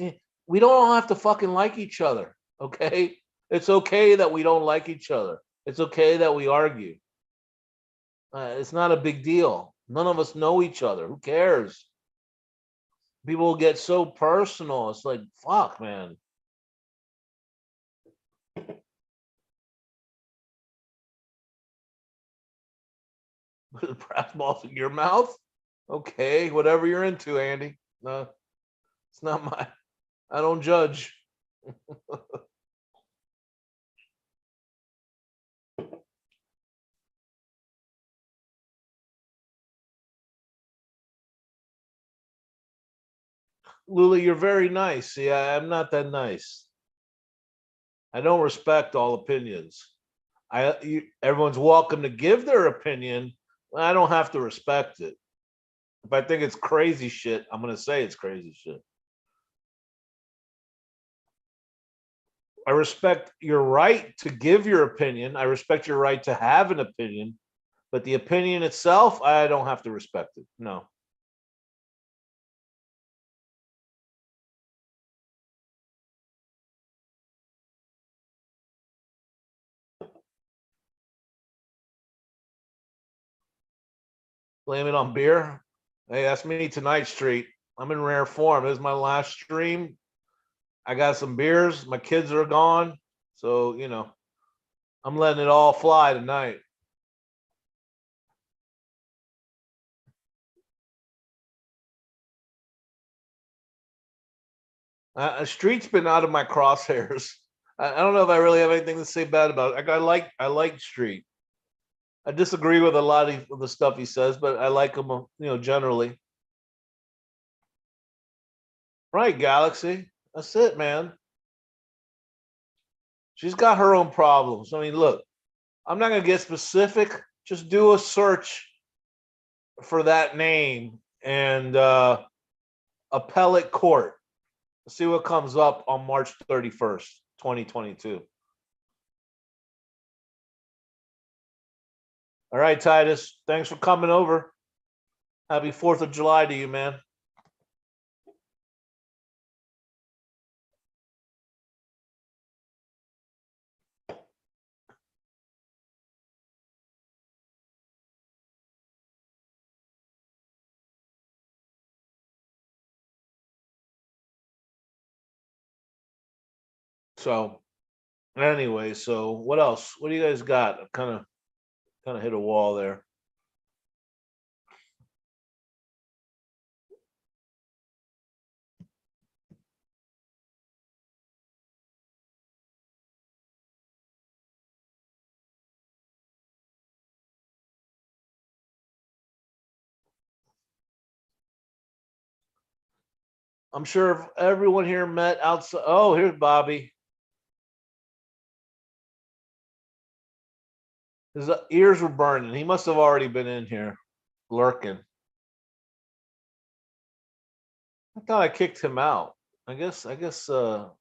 We don't all have to fucking like each other, okay? It's okay that we don't like each other. It's okay that we argue. It's not a big deal. None of us know each other. Who cares? People get so personal. It's like, fuck, man. Brass balls in your mouth? Okay, whatever you're into, Andy. No, it's not my. I don't judge. Lula, you're very nice. See, I'm not that nice. I don't respect all opinions. Everyone's welcome to give their opinion. I don't have to respect it. If I think it's crazy shit, I'm gonna say it's crazy shit. I respect your right to give your opinion. I respect your right to have an opinion, but the opinion itself, I don't have to respect it. No. Blame it on beer. Hey, that's me tonight, Street. I'm in rare form. This is my last stream. I got some beers. My kids are gone. So, I'm letting it all fly tonight. Street's been out of my crosshairs. I don't know if I really have anything to say bad about it. I like Street. I disagree with a lot of the stuff he says, but I like him, generally. Right, Galaxy. That's it, man. She's got her own problems. I mean, look, I'm not gonna get specific. Just do a search for that name and appellate court. See what comes up on March 31st, 2022. All right, Titus. Thanks for coming over. Happy 4th of July to you, man. So anyway, so what else? What do you guys got? Kind of hit a wall there. I'm sure if everyone here met outside. Oh, here's Bobby. His ears were burning. He must have already been in here lurking. I thought I kicked him out. I guess so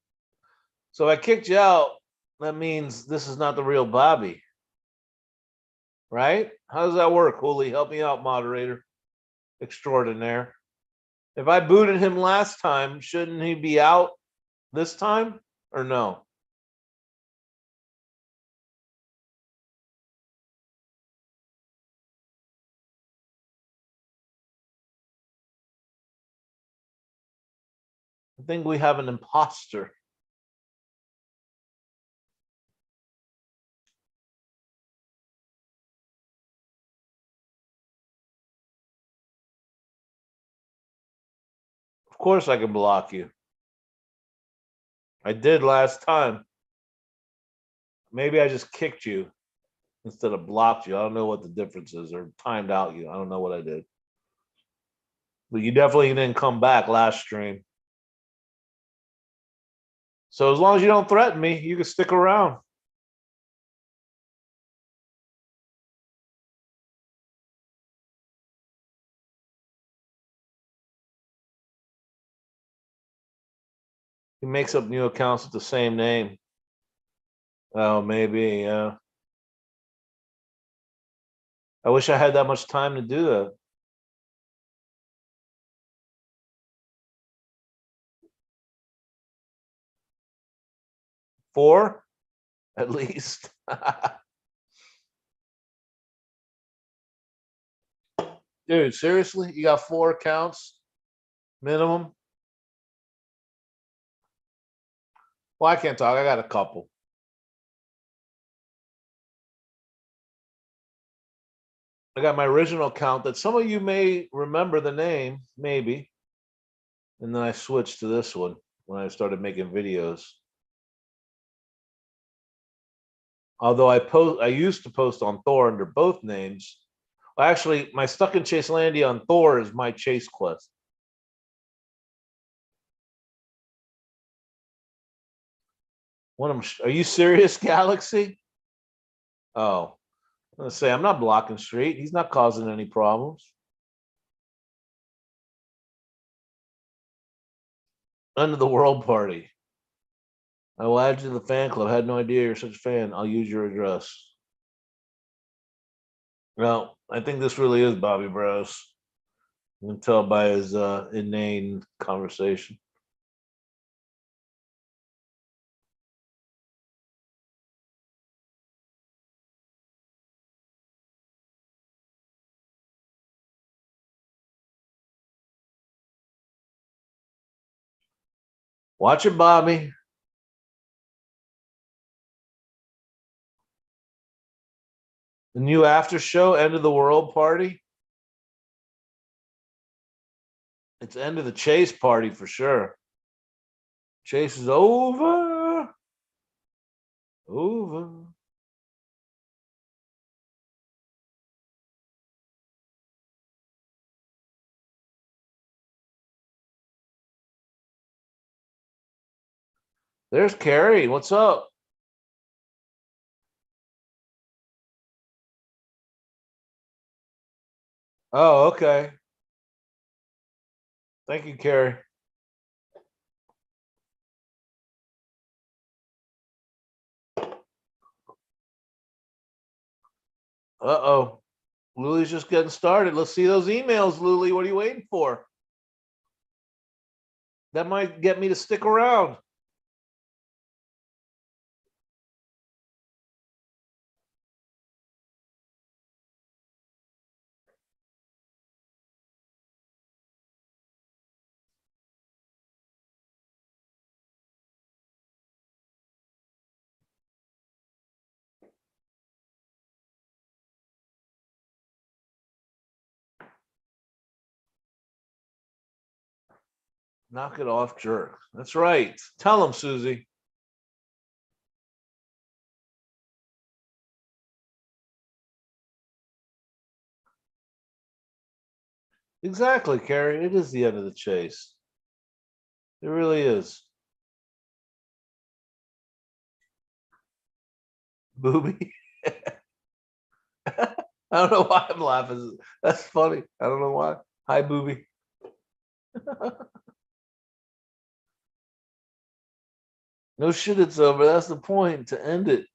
I kicked you out. That means this is not the real Bobby. Right? How does that work, Holy? Help me out, moderator extraordinaire. If I booted him last time, shouldn't he be out this time or no? I think we have an imposter. Of course I can block you. I did last time. Maybe I just kicked you instead of blocked you. I don't know what the difference is, or timed out you. I don't know what I did. But you definitely didn't come back last stream. So as long as you don't threaten me, you can stick around. He makes up new accounts with the same name. Oh, maybe, yeah. I wish I had that much time to do that. Four, at least. Dude, seriously? You got 4 accounts minimum? Well, I can't talk. I got a couple. I got my original account that some of you may remember the name, maybe. And then I switched to this one when I started making videos. Although I used to post on Thor under both names. Well, actually, my Stuck in Chaselandia on Thor is my chase quest. Are you serious, Galaxy? Oh, I'm gonna say I'm not blocking Street. He's not causing any problems. End of the world party. I will add you to the fan club. I had no idea you're such a fan. I'll use your address. Well, I think this really is Bobby Bros. You can tell by his inane conversation. Watch it, Bobby. The new after show, End of the World party. It's end of the Chase party for sure. Chase is over. Over. There's Carrie. What's up? Oh, okay. Thank you, Carrie. Uh-oh. Luli's just getting started. Let's see those emails, Luli. What are you waiting for? That might get me to stick around. Knock it off, jerk. That's right. Tell him, Susie. Exactly, Carrie. It is the end of the chase. It really is. Booby. I don't know why I'm laughing. That's funny. I don't know why. Hi, Booby. No shit, it's over. That's the point, to end it.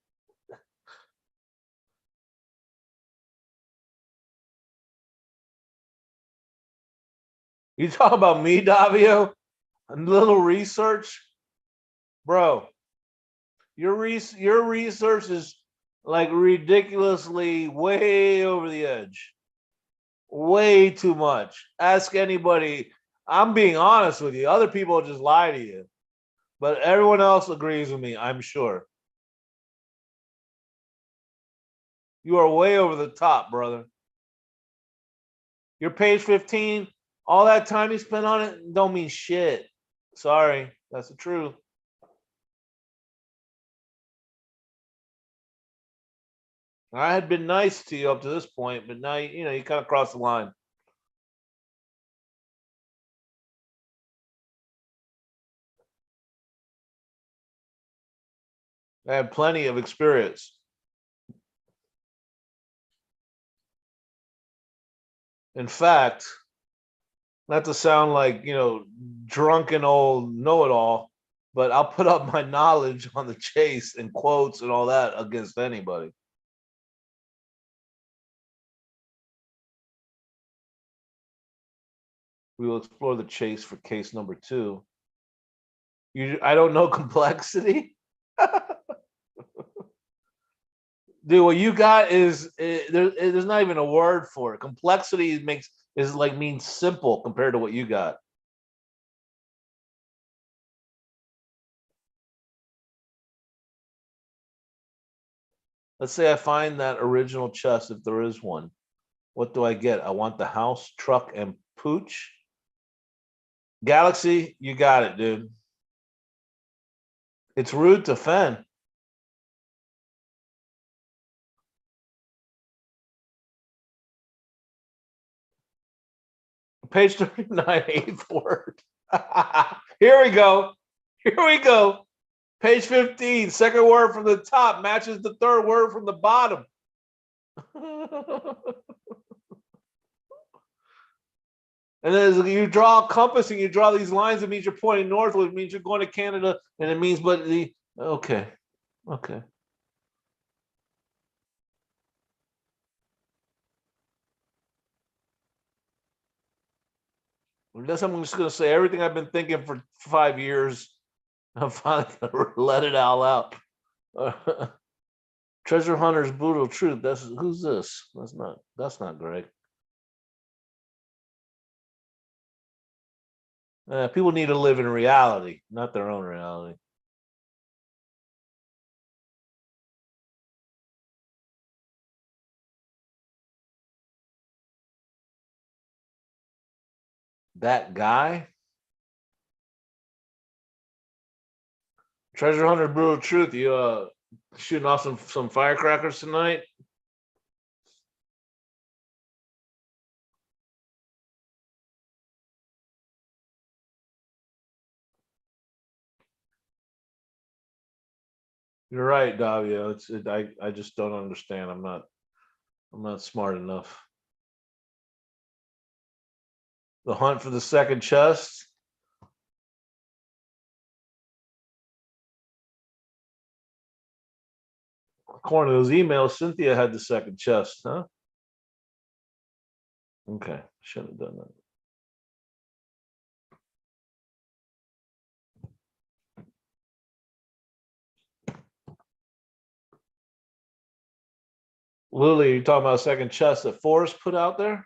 You talk about me, Davio? A little research, bro. Your research is like ridiculously way over the edge. Way too much. Ask anybody. I'm being honest with you. Other people just lie to you, but everyone else agrees with me, I'm sure. You are way over the top, brother. Your page 15, all that time you spent on it don't mean shit. Sorry, that's the truth. I had been nice to you up to this point, but now you kind of crossed the line. I had plenty of experience. In fact, not to sound like, drunken old know-it-all, but I'll put up my knowledge on the chase and quotes and all that against anybody. We will explore the chase for case number 2. I don't know complexity. Dude, what you got is there's not even a word for it. Complexity means simple compared to what you got. Let's say I find that original chest, if there is one. What do I get? I want the house, truck, and pooch. Galaxy, you got it, dude. It's rude to Fenn. Page 39, eighth word. Here we go. Here we go. Page 15, second word from the top matches the third word from the bottom. And then as you draw a compass and you draw these lines, it means you're pointing northward. It means you're going to Canada, and it means, but Okay. Okay. I guess I'm just gonna say everything I've been thinking for 5 years. I'm finally gonna let it all out. Treasure Hunter's brutal truth. That's who's this? That's not Greg. People need to live in reality, not their own reality. That guy, Treasure Hunter brutal truth. You shooting off some firecrackers tonight? You're right, Davio. I just don't understand. I'm not smart enough. The hunt for the second chest. According to those emails, Cynthia had the second chest, huh? Okay, should have done that. Lily, you talking about a second chest that Forrest put out there?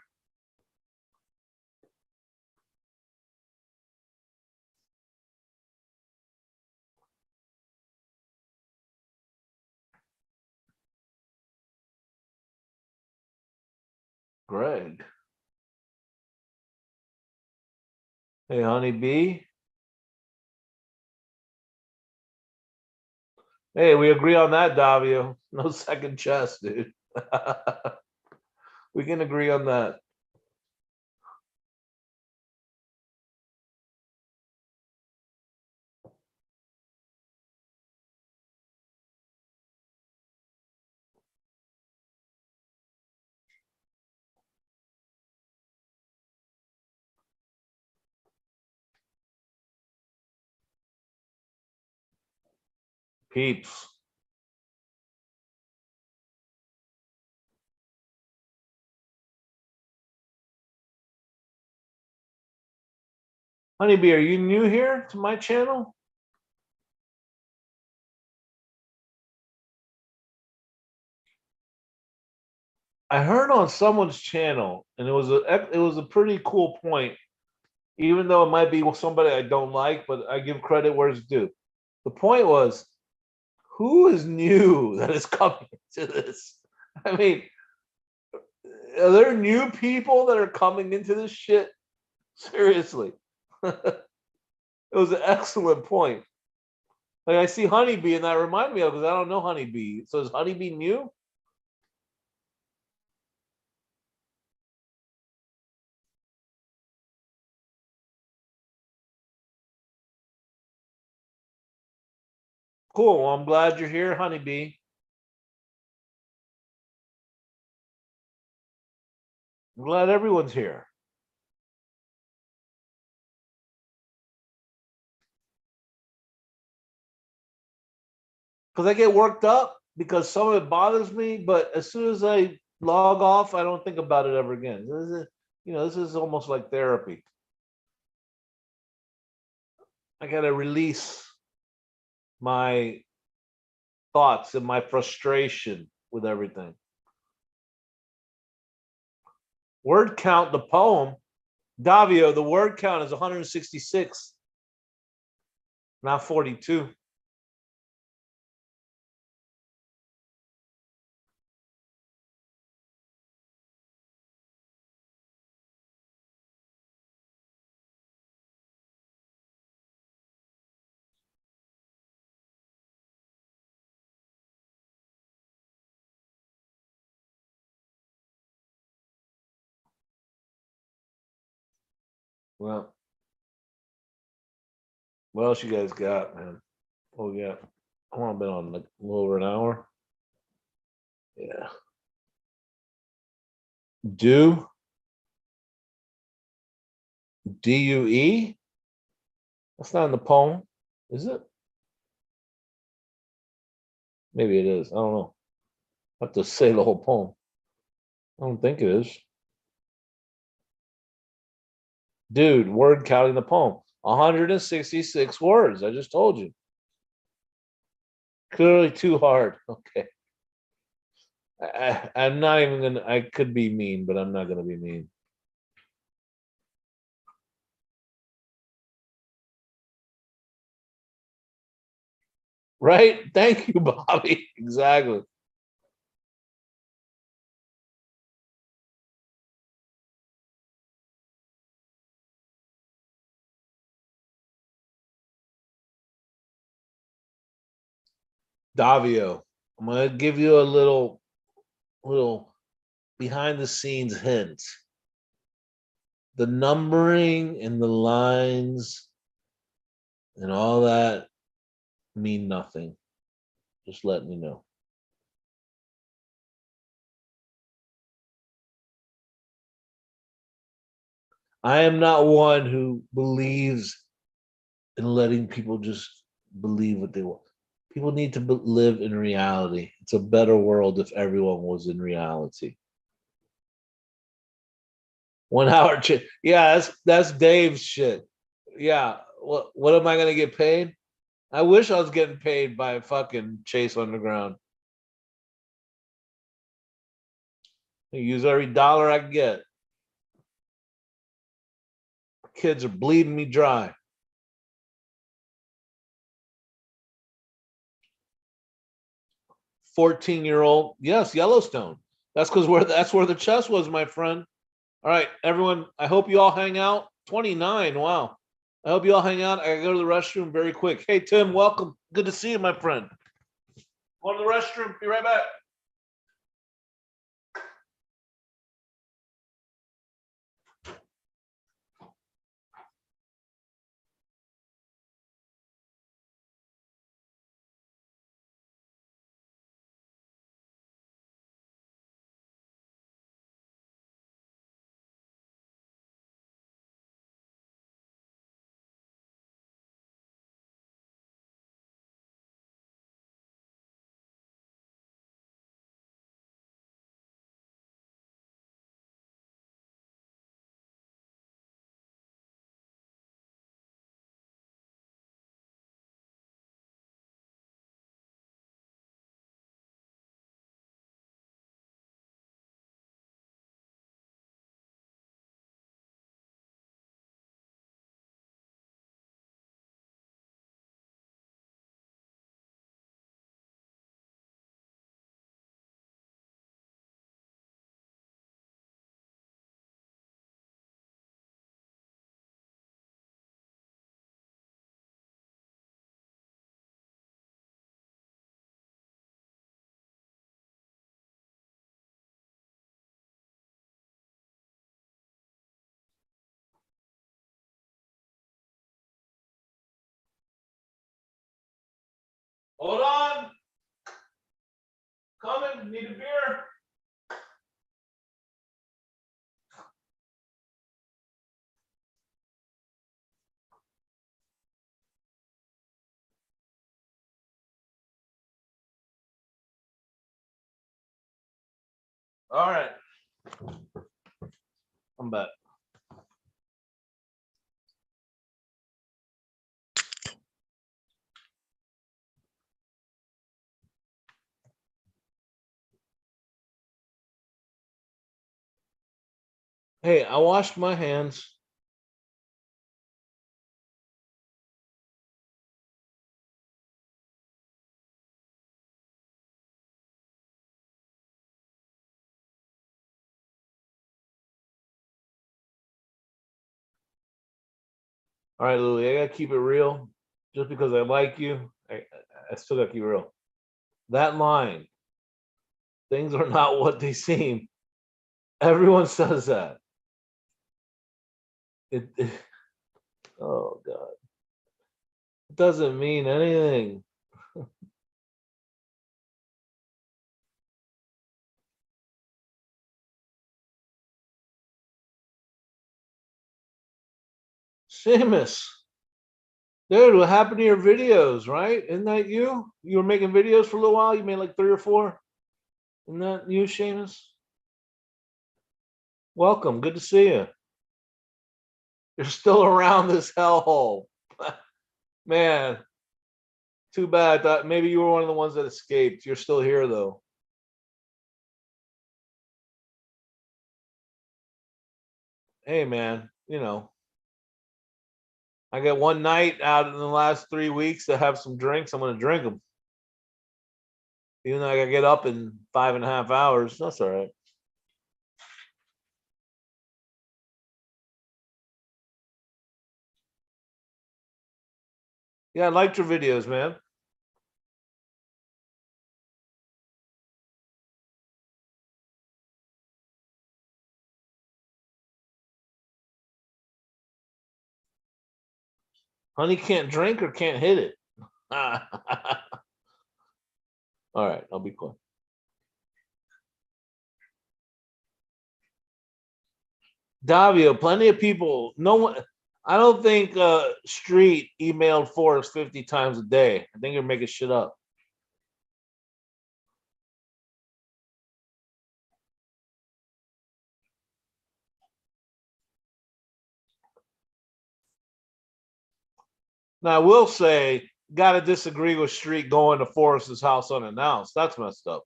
Greg. Hey, honeybee. Hey, we agree on that, Davio. No second chest, dude. We can agree on that. Peeps. Honeybee, are you new here to my channel? I heard on someone's channel, and it was a pretty cool point, even though it might be somebody I don't like, but I give credit where it's due. The point was, who is new that is coming to this? I mean, are there new people that are coming into this shit? Seriously. It was an excellent point. Like I see Honeybee, and that reminded me of because I don't know Honeybee. So is Honeybee new? Cool. Well, I'm glad you're here, Honeybee. I'm glad everyone's here. Because I get worked up because some of it bothers me, but as soon as I log off, I don't think about it ever again. This is almost like therapy. I gotta release my thoughts and my frustration with everything. Word count, the poem, Davio, the word count is 166, not 42. Well, what else you guys got, man? Oh, yeah. I want to be on like a little over an hour. Yeah. Do Due? That's not in the poem, is it? Maybe it is. I don't know. I have to say the whole poem. I don't think it is. Dude, word counting the poem. 166 words. I just told you. Clearly too hard. Okay. I'm not even gonna. I could be mean, but I'm not gonna be mean. Right? Thank you, Bobby. Exactly. Davio. I'm gonna give you a little behind the scenes hint. The numbering and the lines and all that mean nothing. Just letting you know. I am not one who believes in letting people just believe what they want. People need to live in reality. It's a better world if everyone was in reality. 1 hour. Yeah, that's Dave's shit. Yeah. What am I gonna get paid? I wish I was getting paid by fucking Chase Underground. I use every dollar I get. Kids are bleeding me dry. 14-year-old. Yes, Yellowstone. That's where the chest was, my friend. All right, everyone. I hope you all hang out. 29. Wow. I hope you all hang out. I gotta go to the restroom very quick. Hey Tim, welcome. Good to see you, my friend. Go to the restroom. Be right back. Hold on. Coming. Need a beer. All right. I'm back. Hey, I washed my hands. All right, Lily, I gotta keep it real. Just because I like you, I still gotta keep it real. That line, things are not what they seem. Everyone says that. It oh god. It doesn't mean anything. Seamus. Dude, what happened to your videos, right? Isn't that you? You were making videos for a little while. You made like 3 or 4. Isn't that you, Seamus? Welcome. Good to see you. You're still around this hellhole. Man, too bad. I thought maybe you were one of the ones that escaped. You're still here, though. Hey, man, I get one night out in the last 3 weeks to have some drinks. I'm going to drink them. Even though I got to get up in 5.5 hours. That's all right. Yeah, I liked your videos, man. Honey can't drink or can't hit it. All right, I'll be quiet. Davio, plenty of people. No one. I don't think Street emailed Forrest 50 times a day. I think you're making shit up. Now I will say, gotta disagree with Street going to Forrest's house unannounced. That's messed up.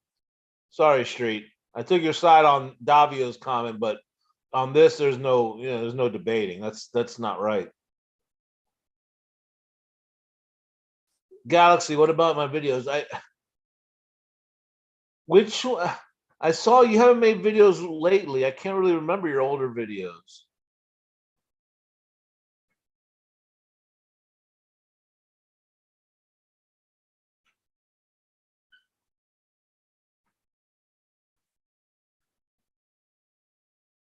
Sorry, Street. I took your side on Davio's comment, but on this, there's no debating. That's not right. Galaxy, what about my videos? Which I saw you haven't made videos lately. I can't really remember your older videos.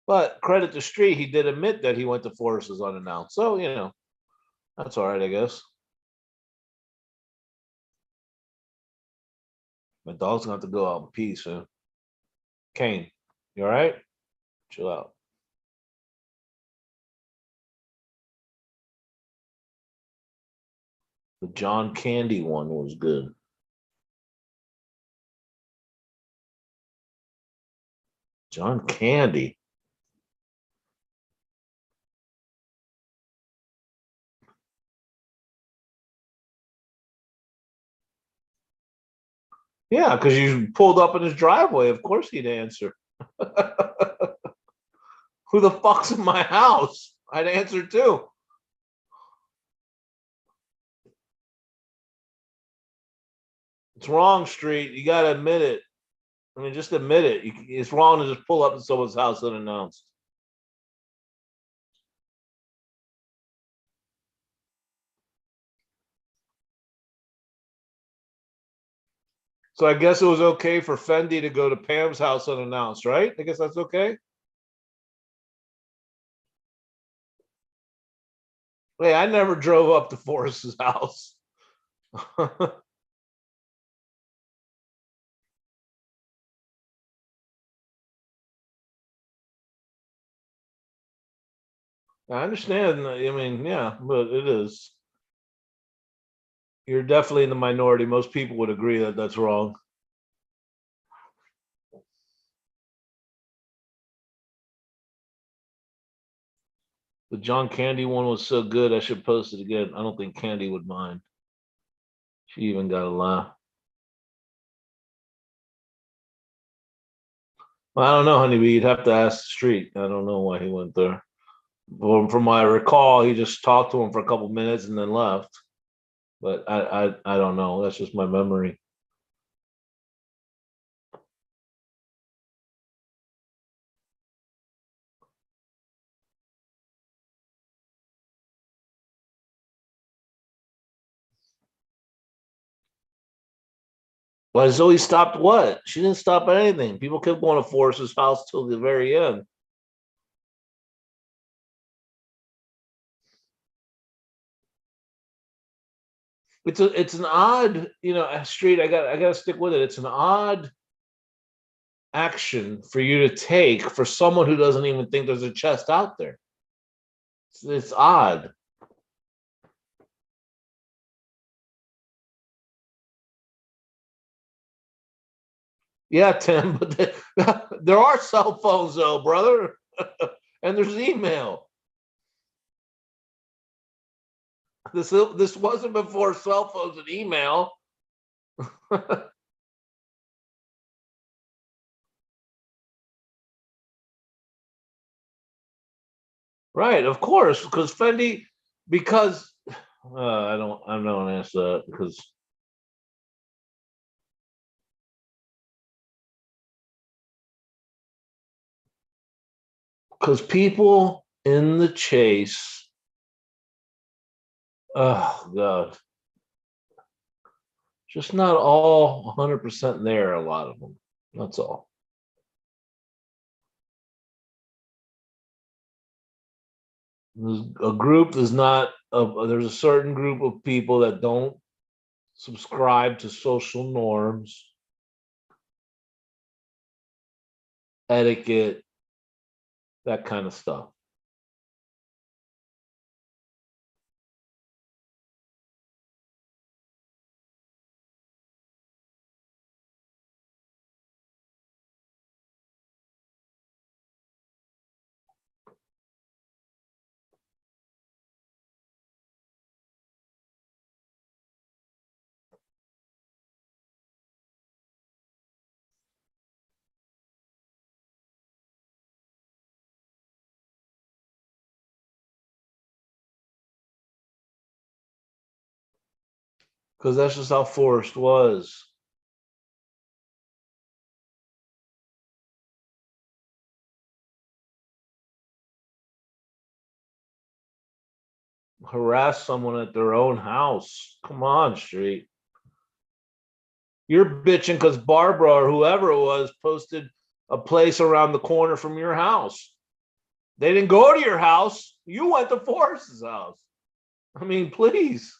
But credit to Street, he did admit that he went to Forest's unannounced. So, that's all right, I guess. My dog's gonna have to go out in peace, man. Kane, you all right? Chill out. The John Candy one was good. John Candy. Yeah, because you pulled up in his driveway. Of course he'd answer. Who the fuck's in my house? I'd answer too. It's wrong, Street. You got to admit it. I mean, just admit it. It's wrong to just pull up in someone's house unannounced. So I guess it was okay for Fendi to go to Pam's house unannounced, right? I guess that's okay. Hey, I never drove up to Forrest's house. I understand. I mean, yeah, but it is. You're definitely in the minority. Most people would agree that that's wrong. The John Candy one was so good. I should post it again. I don't think Candy would mind. She even got a laugh. Well, I don't know, honeybee. You'd have to ask the street. I don't know why he went there. Well, from what I recall, he just talked to him for a couple minutes and then left. But I don't know. That's just my memory. Well, Zoe stopped what? She didn't stop at anything. People kept going to Forrest's house till the very end. It's an odd, street. I gotta stick with it. It's an odd action for you to take for someone who doesn't even think there's a chest out there. It's odd. Yeah, Tim, but there are cell phones, though, brother, and there's email. This wasn't before cell phones and email. Right, of course, because Fendi, because I don't answer that because people in the chase, oh god, just not all 100% there. A lot of them. That's all. There's a group. There's a certain group of people that don't subscribe to social norms, etiquette, that kind of stuff. Because that's just how Forrest was. Harass someone at their own house. Come on, Street. You're bitching because Barbara or whoever it was posted a place around the corner from your house. They didn't go to your house. You went to Forrest's house. I mean, please.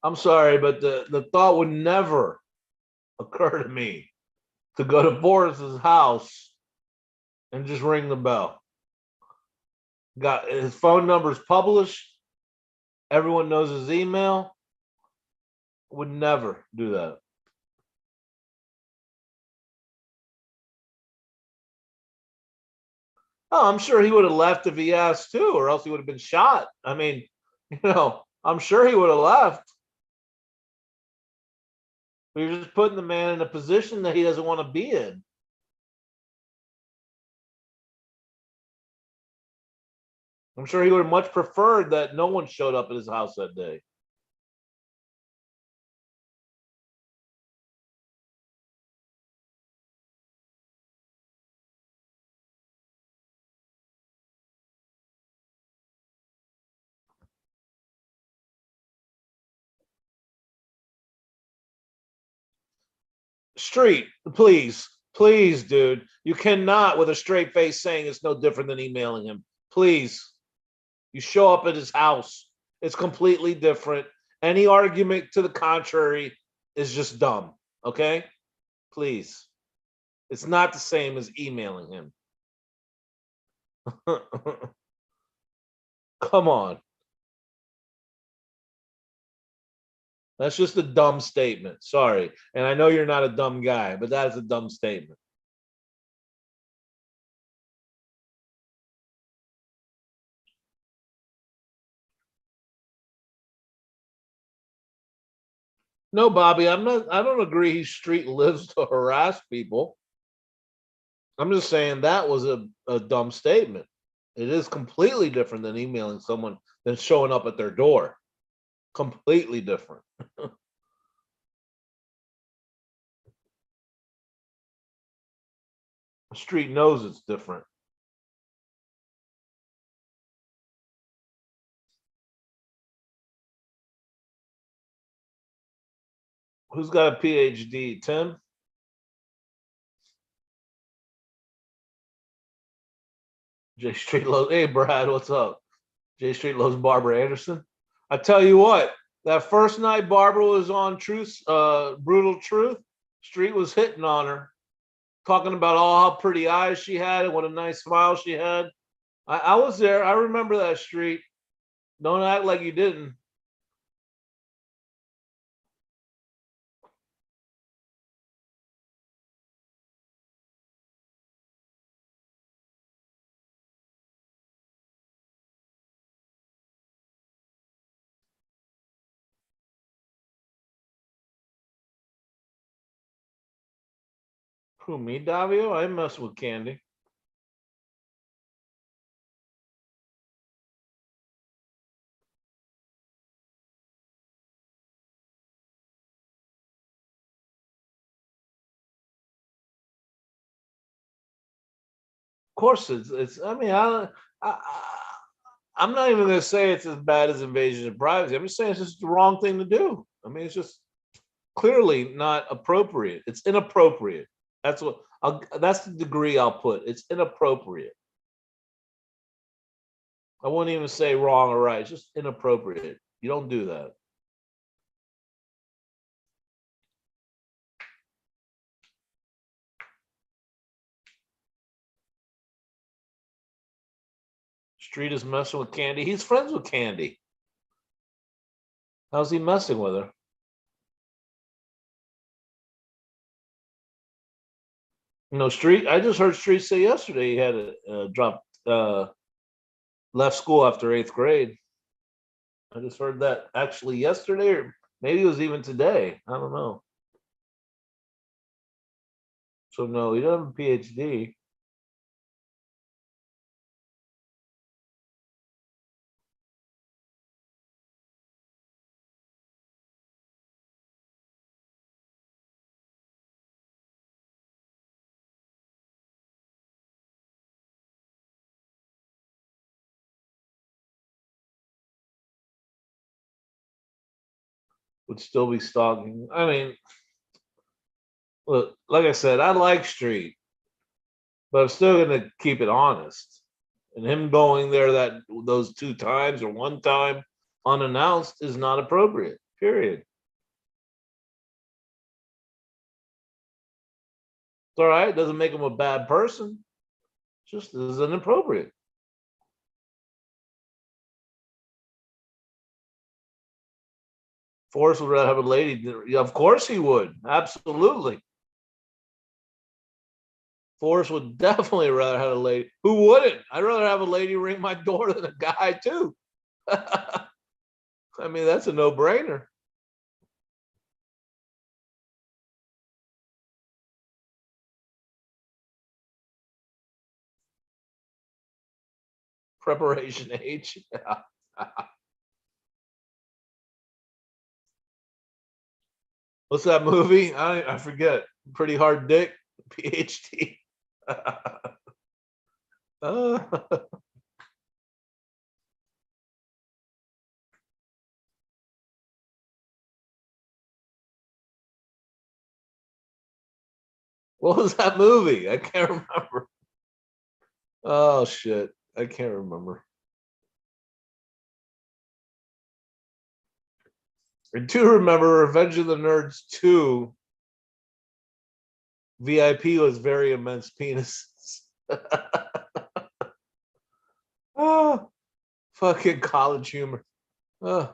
I'm sorry, but the thought would never occur to me to go to Forrest's house and just ring the bell. Got his phone number's published. Everyone knows his email. Would never do that. Oh, I'm sure he would have left if he asked too, or else he would have been shot. I mean, I'm sure he would have left. But you're just putting the man in a position that he doesn't want to be in. I'm sure he would have much preferred that no one showed up at his house that day. Street, please, please, dude. You cannot, with a straight face, saying it's no different than emailing him. Please. You show up at his house. It's completely different. Any argument to the contrary is just dumb. Okay? Please. It's not the same as emailing him. Come on. That's just a dumb statement. Sorry. And I know you're not a dumb guy, but that is a dumb statement. No, Bobby, I don't agree he street lives to harass people. I'm just saying that was a dumb statement. It is completely different than emailing someone than showing up at their door. Completely different. The street knows it's different. Who's got a PhD? Tim? J Street loves. Hey, Brad, what's up? J Street loves Barbara Anderson. I tell you what, that first night Barbara was on Truth, Brutal Truth, Street was hitting on her. talking about all how pretty eyes she had and what a nice smile she had. I was there. I remember that street. Don't act like you didn't. Who, me, Davio? I mess with Candy. Of course, it's. I mean, I I'm not even going to say it's as bad as invasion of privacy. I'm just saying it's just the wrong thing to do. I mean, it's just clearly not appropriate. It's inappropriate. That's the degree I'll put. It's inappropriate. I wouldn't even say wrong or right. It's just inappropriate. You don't do that. Street is messing with Candy. He's friends with Candy. How's he messing with her? Street. I just heard Street say yesterday he had dropped, left school after 8th grade. I just heard that actually yesterday, or maybe it was even today. I don't know. So no, he doesn't have a PhD. Would still be stalking. I mean, look, like I said, I like Street, but I'm still gonna keep it honest. And him going there those 2 times or 1 time unannounced is not appropriate. Period. It's all right. It doesn't make him a bad person. Just is inappropriate. Forrest would rather have a lady. Of course he would. Absolutely. Forrest would definitely rather have a lady. Who wouldn't? I'd rather have a lady ring my door than a guy too. I mean, that's a no-brainer. Preparation H. Yeah. What's that movie? I forget. Pretty Hard Dick. PhD. What was that movie? I can't remember. Oh shit. I can't remember. I do remember Revenge of the Nerds 2. VIP was very immense penis. Oh, fucking college humor. Oh,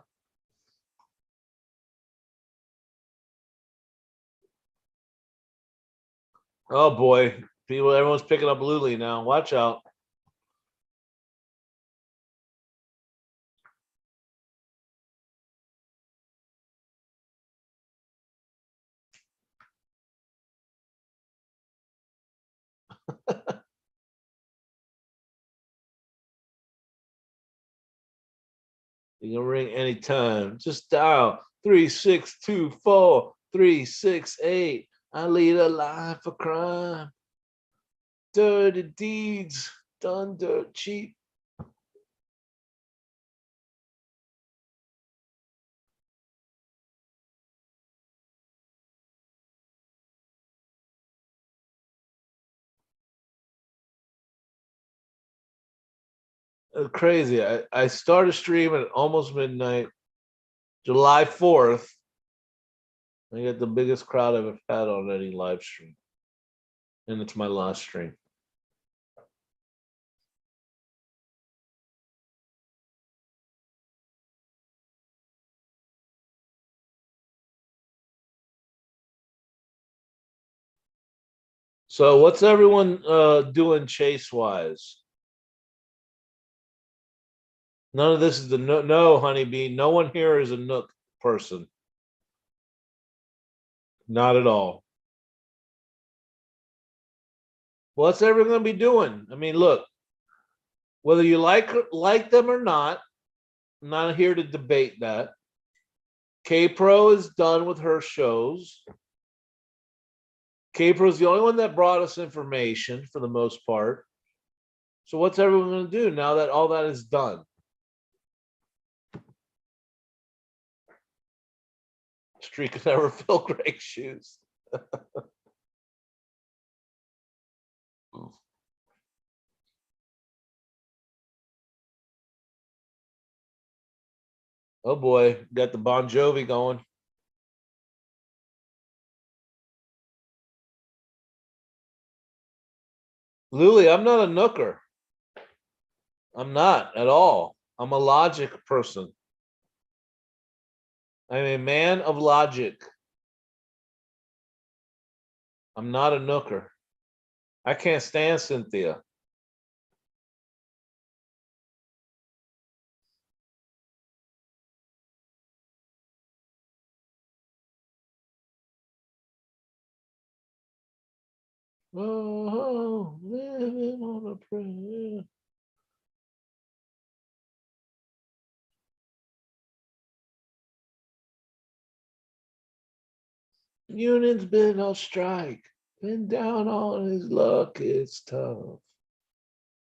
oh boy. Everyone's picking up Luli now. Watch out. You can ring anytime. Just dial 3624-368. I lead a life of crime. Dirty deeds done dirt cheap. Crazy. I started streaming at almost midnight, July 4th. I got the biggest crowd I've ever had on any live stream. and it's my last stream. So what's everyone doing chase wise? None of this is the no, honeybee. No one here is a Nook person. Not at all. What's everyone going to be doing? I mean, look, whether you like them or not, I'm not here to debate that. K-Pro is done with her shows. K-Pro is the only one that brought us information for the most part. So what's everyone going to do now that all that is done? Street could never fill Greg's shoes. Oh boy, got the Bon Jovi going. Luli, I'm not a nooker. I'm not at all. I'm a logic person. I'm a man of logic. I'm not a nooker. I can't stand Cynthia. Oh, living on a prayer. Union's been on strike. Been down on his luck. It's tough.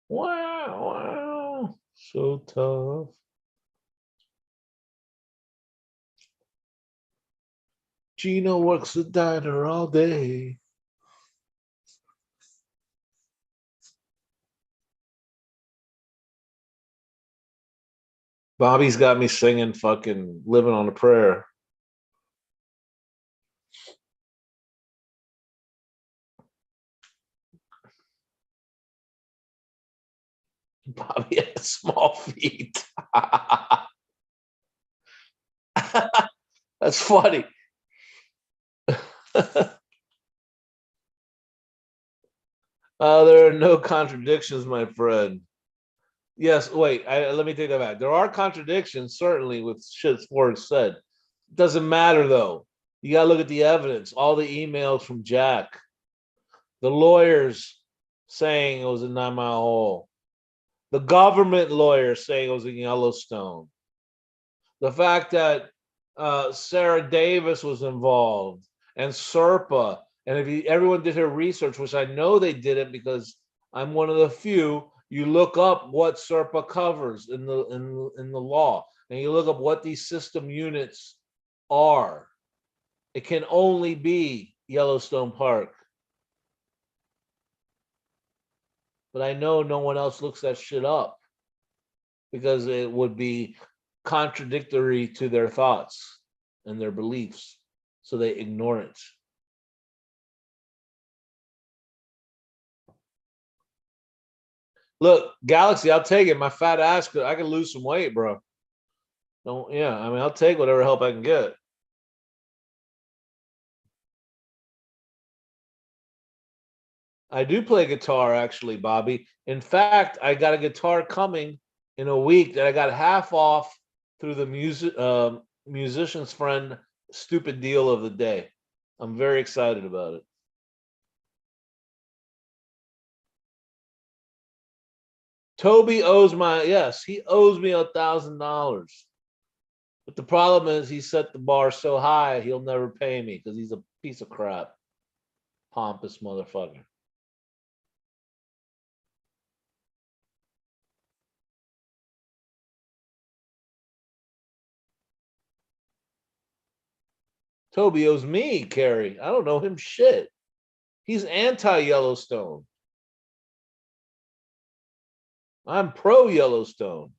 Wow, wow. So tough. Gino works the diner all day. Bobby's got me singing fucking Living on a Prayer. Bobby has small feet. That's funny. There are no contradictions, my friend. Yes, wait, let me take that back. There are contradictions, certainly, with shit Forrest said. Doesn't matter, though. You got to look at the evidence, all the emails from Jack, the lawyers saying it was a 9 Mile Hole, the government lawyer saying it was in Yellowstone, the fact that Sarah Davis was involved and Serpa, and if everyone did her research, which I know they didn't because I'm one of the few, you look up what Serpa covers in the law, and you look up what these system units are. It can only be Yellowstone Park. But I know no one else looks that shit up because it would be contradictory to their thoughts and their beliefs. So they ignore it. Look, Galaxy, I'll take it. My fat ass, I can lose some weight, bro. Don't, yeah, I mean, I'll take whatever help I can get. I do play guitar, actually, Bobby. In fact, I got a guitar coming in a week that I got half off through the musician's friend stupid deal of the day. I'm very excited about it. Toby owes he owes me $1,000. But the problem is he set the bar so high he'll never pay me because he's a piece of crap, pompous motherfucker. Toby owes me, Carrie. I don't know him shit. He's anti-Yellowstone. I'm pro-Yellowstone.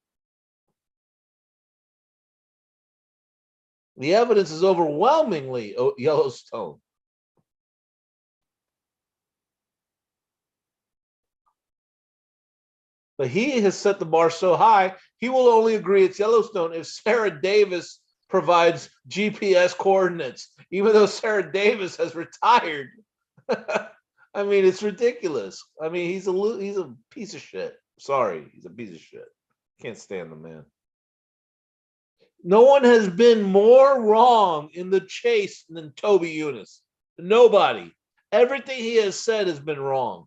The evidence is overwhelmingly Yellowstone. But he has set the bar so high, he will only agree it's Yellowstone if Sarah Davis provides GPS coordinates, even though Sarah Davis has retired. I mean, it's ridiculous. I mean, he's a piece of shit. Sorry, he's a piece of shit. Can't stand the man. No one has been more wrong in the chase than Toby Eunice. Nobody. Everything he has said has been wrong.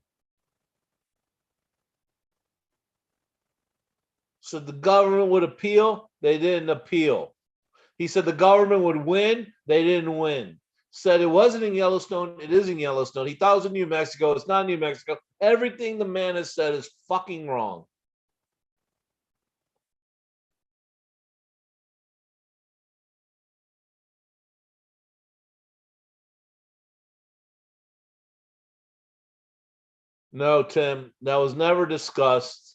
So the government would appeal. They didn't appeal. He said the government would win. They didn't win. Said it wasn't in Yellowstone. It is in Yellowstone. He thought it was in New Mexico. It's not New Mexico. Everything the man has said is fucking wrong. No, Tim, that was never discussed.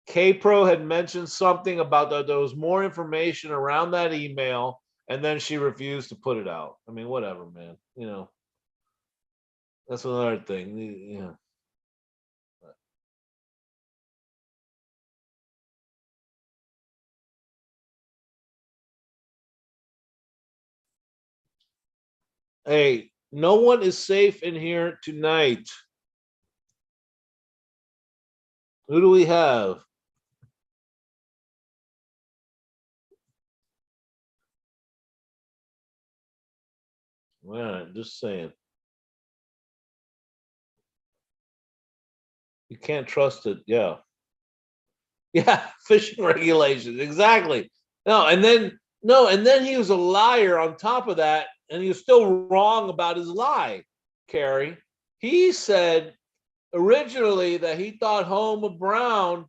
K-Pro had mentioned something about that there was more information around that email, and then she refused to put it out. I mean, whatever, man. You know, that's another thing. Yeah. Hey, no one is safe in here tonight. Who do we have? All right, just saying. You can't trust it. Yeah. Yeah, fishing regulations. Exactly. No, and then no, and then he was a liar on top of that, and he was still wrong about his lie, Carrie. He said originally that he thought Home of Brown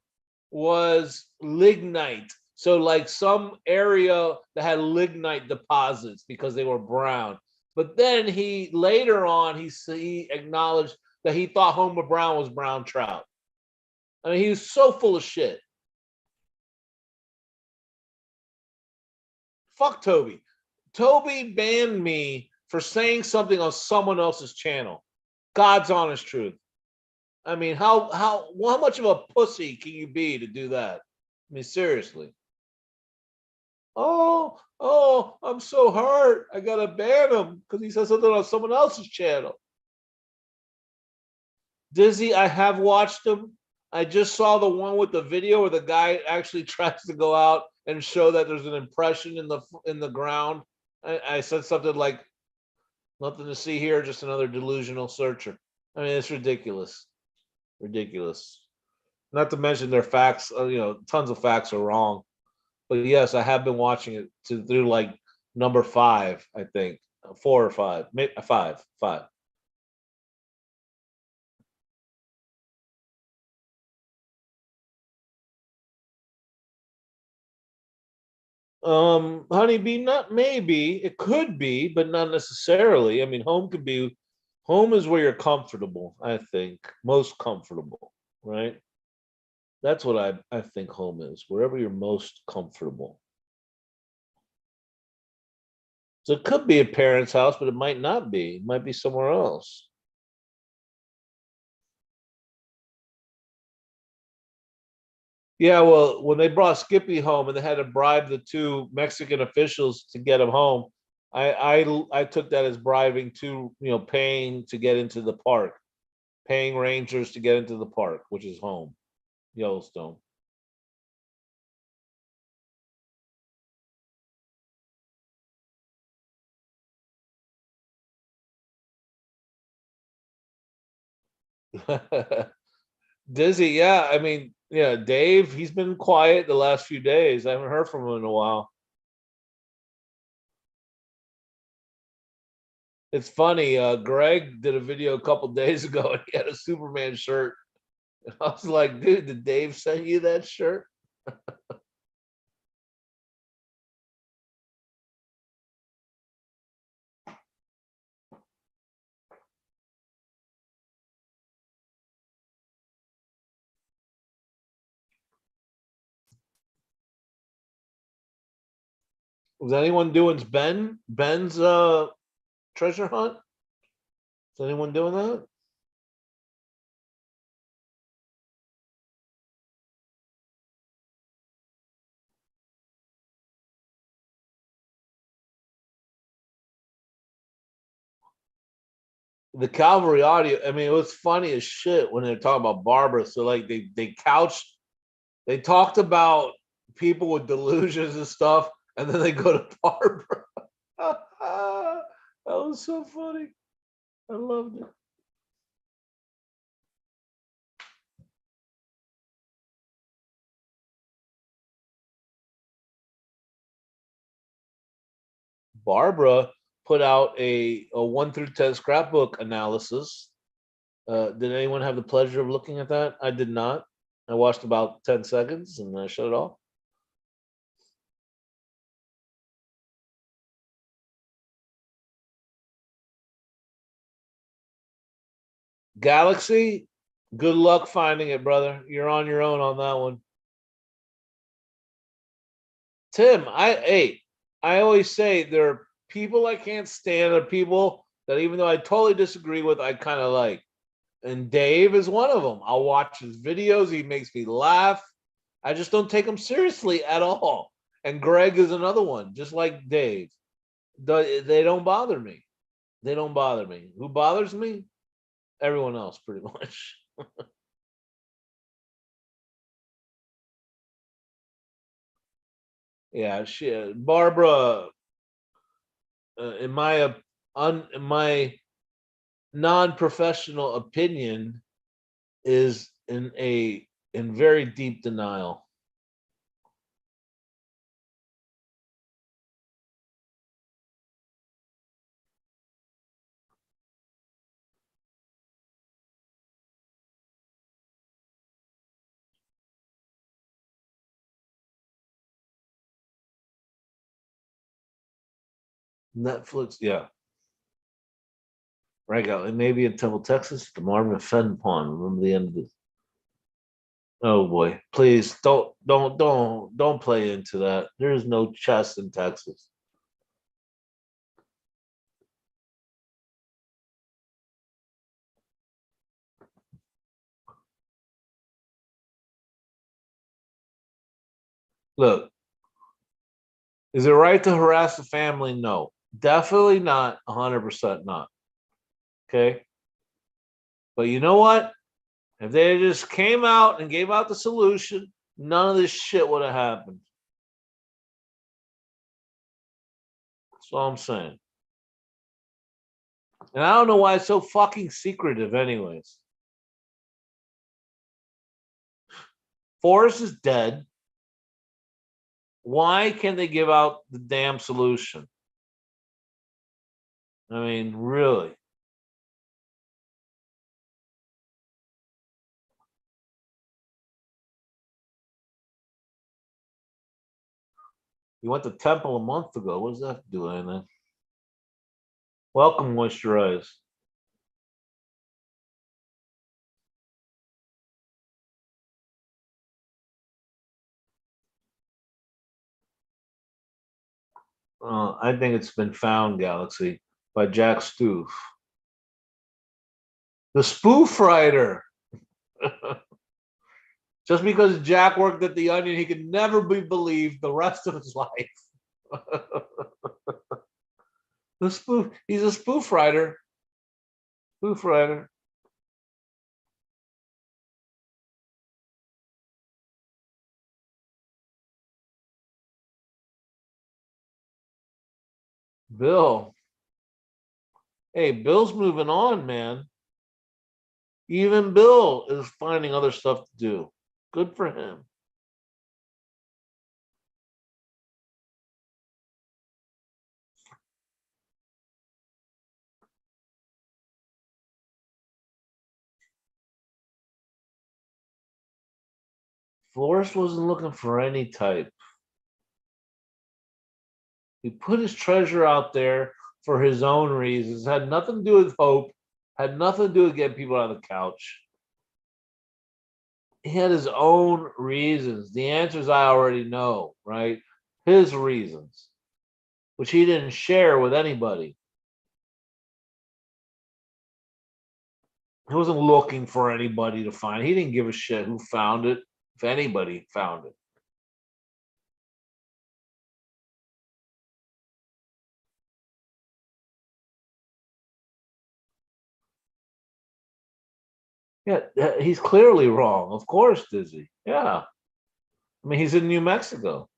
was lignite. So like some area that had lignite deposits because they were brown. But then he later on he acknowledged that he thought Homer Brown was brown trout. I mean, he was so full of shit. Fuck Toby. Toby banned me for saying something on someone else's channel. God's honest truth. I mean, how much of a pussy can you be to do that? I mean, seriously. Oh, I'm so hurt. I gotta ban him because he said something on someone else's channel. Dizzy, I have watched him. I just saw the one with the video where the guy actually tries to go out and show that there's an impression in the ground. I said something like, "Nothing to see here, just another delusional searcher." I mean, it's ridiculous, ridiculous. Not to mention their facts. Tons of facts are wrong. But yes, I have been watching it through like number 5, I think 4 or 5, maybe 5, 5. Honeybee, not maybe it could be, but not necessarily. I mean, home is where you're comfortable. I think most comfortable, right? That's what I think home is, wherever you're most comfortable. So it could be a parent's house, but it might not be. It might be somewhere else. Yeah, well, when they brought Skippy home and they had to bribe the 2 Mexican officials to get him home, I took that as bribing to paying to get into the park, paying rangers to get into the park, which is home, Yellowstone. Dizzy, yeah, I mean, yeah, Dave, he's been quiet the last few days. I haven't heard from him in a while. It's funny. Greg did a video a couple days ago and he had a Superman shirt. And I was like, dude, did Dave send you that shirt? Was anyone doing Ben's treasure hunt? Is anyone doing that? the Calvary audio. I mean, it was funny as shit when they're talking about Barbara. So like they talked about people with delusions and stuff, and then they go to Barbara. That was so funny. I loved it. Barbara put out a 1 through 10 scrapbook analysis. Did anyone have the pleasure of looking at that? I did not. I watched about 10 seconds and I shut it off. Galaxy, good luck finding it, brother. You're on your own on that one. Tim, I always say there are people I can't stand, there are people that even though I totally disagree with, I kind of like. And Dave is one of them. I'll watch his videos. He makes me laugh. I just don't take him seriously at all. And Greg is another one, just like Dave. They don't bother me. They don't bother me. Who bothers me? Everyone else, pretty much. Yeah, Barbara. In my non-professional opinion, is in very deep denial. Netflix, yeah. Right out. It may be in Temple, Texas, the Marvin Fenn Pond. Remember the end of this? Oh boy. Please don't play into that. There is no chess in Texas. Look, is it right to harass the family? No. Definitely not 100% not. Okay. But you know what? If they just came out and gave out the solution, none of this shit would have happened. That's all I'm saying. And I don't know why it's so fucking secretive, anyways. Forrest is dead. Why can't they give out the damn solution? I mean, really. You went to Temple a month ago. What does that do anything? Welcome, moisturize. I think it's been found, Galaxy, by Jack Stoof. The spoof writer. Just because Jack worked at the Onion, he could never be believed the rest of his life. The spoof. He's a spoof writer. Spoof writer. Bill. Hey, Bill's moving on, man. Even Bill is finding other stuff to do. Good for him. Forrest wasn't looking for any type. He put his treasure out there for his own reasons. Had nothing to do with hope. Had nothing to do with getting people on the couch. He had his own reasons. The answers I already know, right? His reasons, which he didn't share with anybody. He wasn't looking for anybody to find. He didn't give a shit who found it, if anybody found it. Yeah, he's clearly wrong. Of course, Dizzy. Yeah. I mean, he's in New Mexico.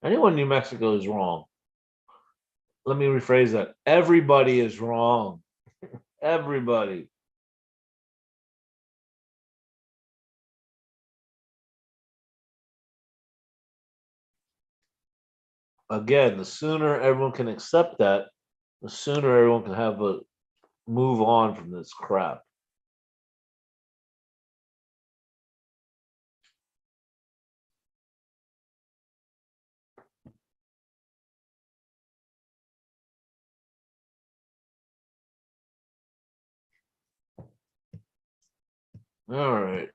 Anyone in New Mexico is wrong. Let me rephrase that. Everybody is wrong. Everybody. Again, the sooner everyone can accept that, the sooner everyone can have a move on from this crap. All right.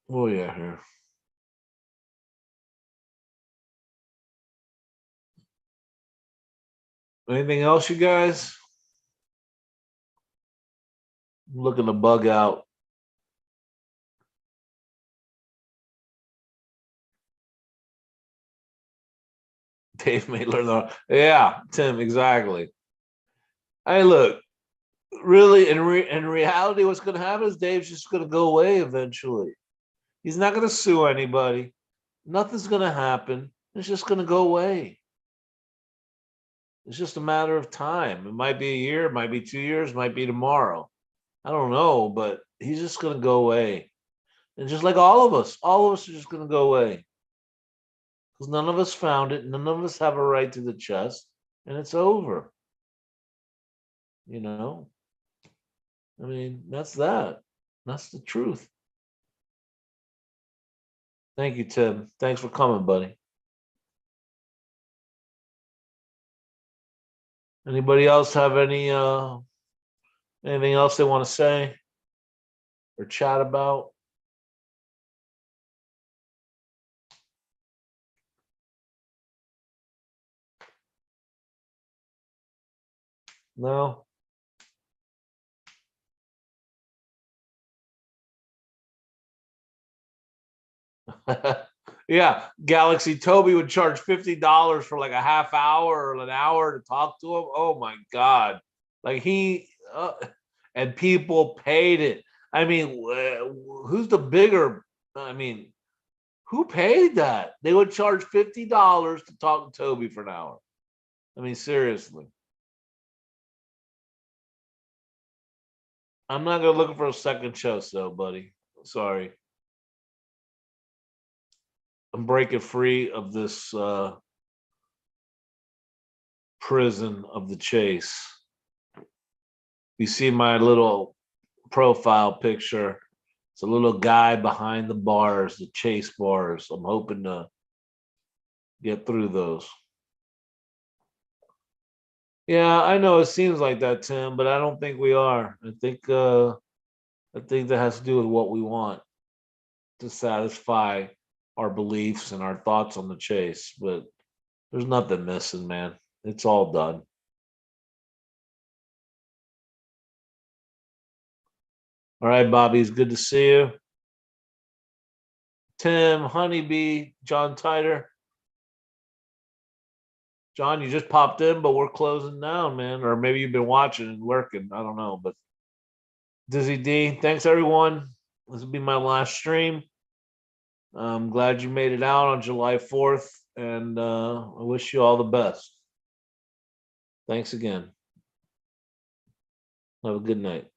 Oh yeah, here. Anything else, you guys? I'm looking to bug out. Dave may learn the. Yeah, Tim, exactly. Hey, look, really, in reality, what's going to happen is Dave's just going to go away eventually. He's not going to sue anybody. Nothing's going to happen. It's just going to go away. It's just a matter of time. It might be a year, it might be 2 years, it might be tomorrow. I don't know, but he's just going to go away. And just like all of us are just going to go away because none of us found it. None of us have a right to the chest, and it's over. You know, I mean, that's that. That's the truth. Thank you, Tim. Thanks for coming, buddy. Anybody else have anything else they want to say or chat about? No. Yeah, Galaxy Toby would charge $50 for like a half hour or an hour to talk to him. Oh my god! Like and people paid it. I mean, who's the bigger? I mean, who paid that? They would charge $50 to talk to Toby for an hour. I mean, seriously. I'm not gonna look for a second show, so buddy. Sorry, I'm breaking free of this prison of the chase. You see my little profile picture. It's a little guy behind the bars, the chase bars. I'm hoping to get through those. Yeah, I know it seems like that, Tim, but I don't think we are. I think that has to do with what we want to satisfy our beliefs and our thoughts on the chase. But there's nothing missing, man. It's all done. All right, Bobby, it's good to see you. Tim, Honeybee, John Titer. John, you just popped in, but we're closing down, man. Or maybe you've been watching and working. I don't know. But Dizzy D, thanks everyone. This will be my last stream. I'm glad you made it out on July 4th, and I wish you all the best. Thanks again. Have a good night.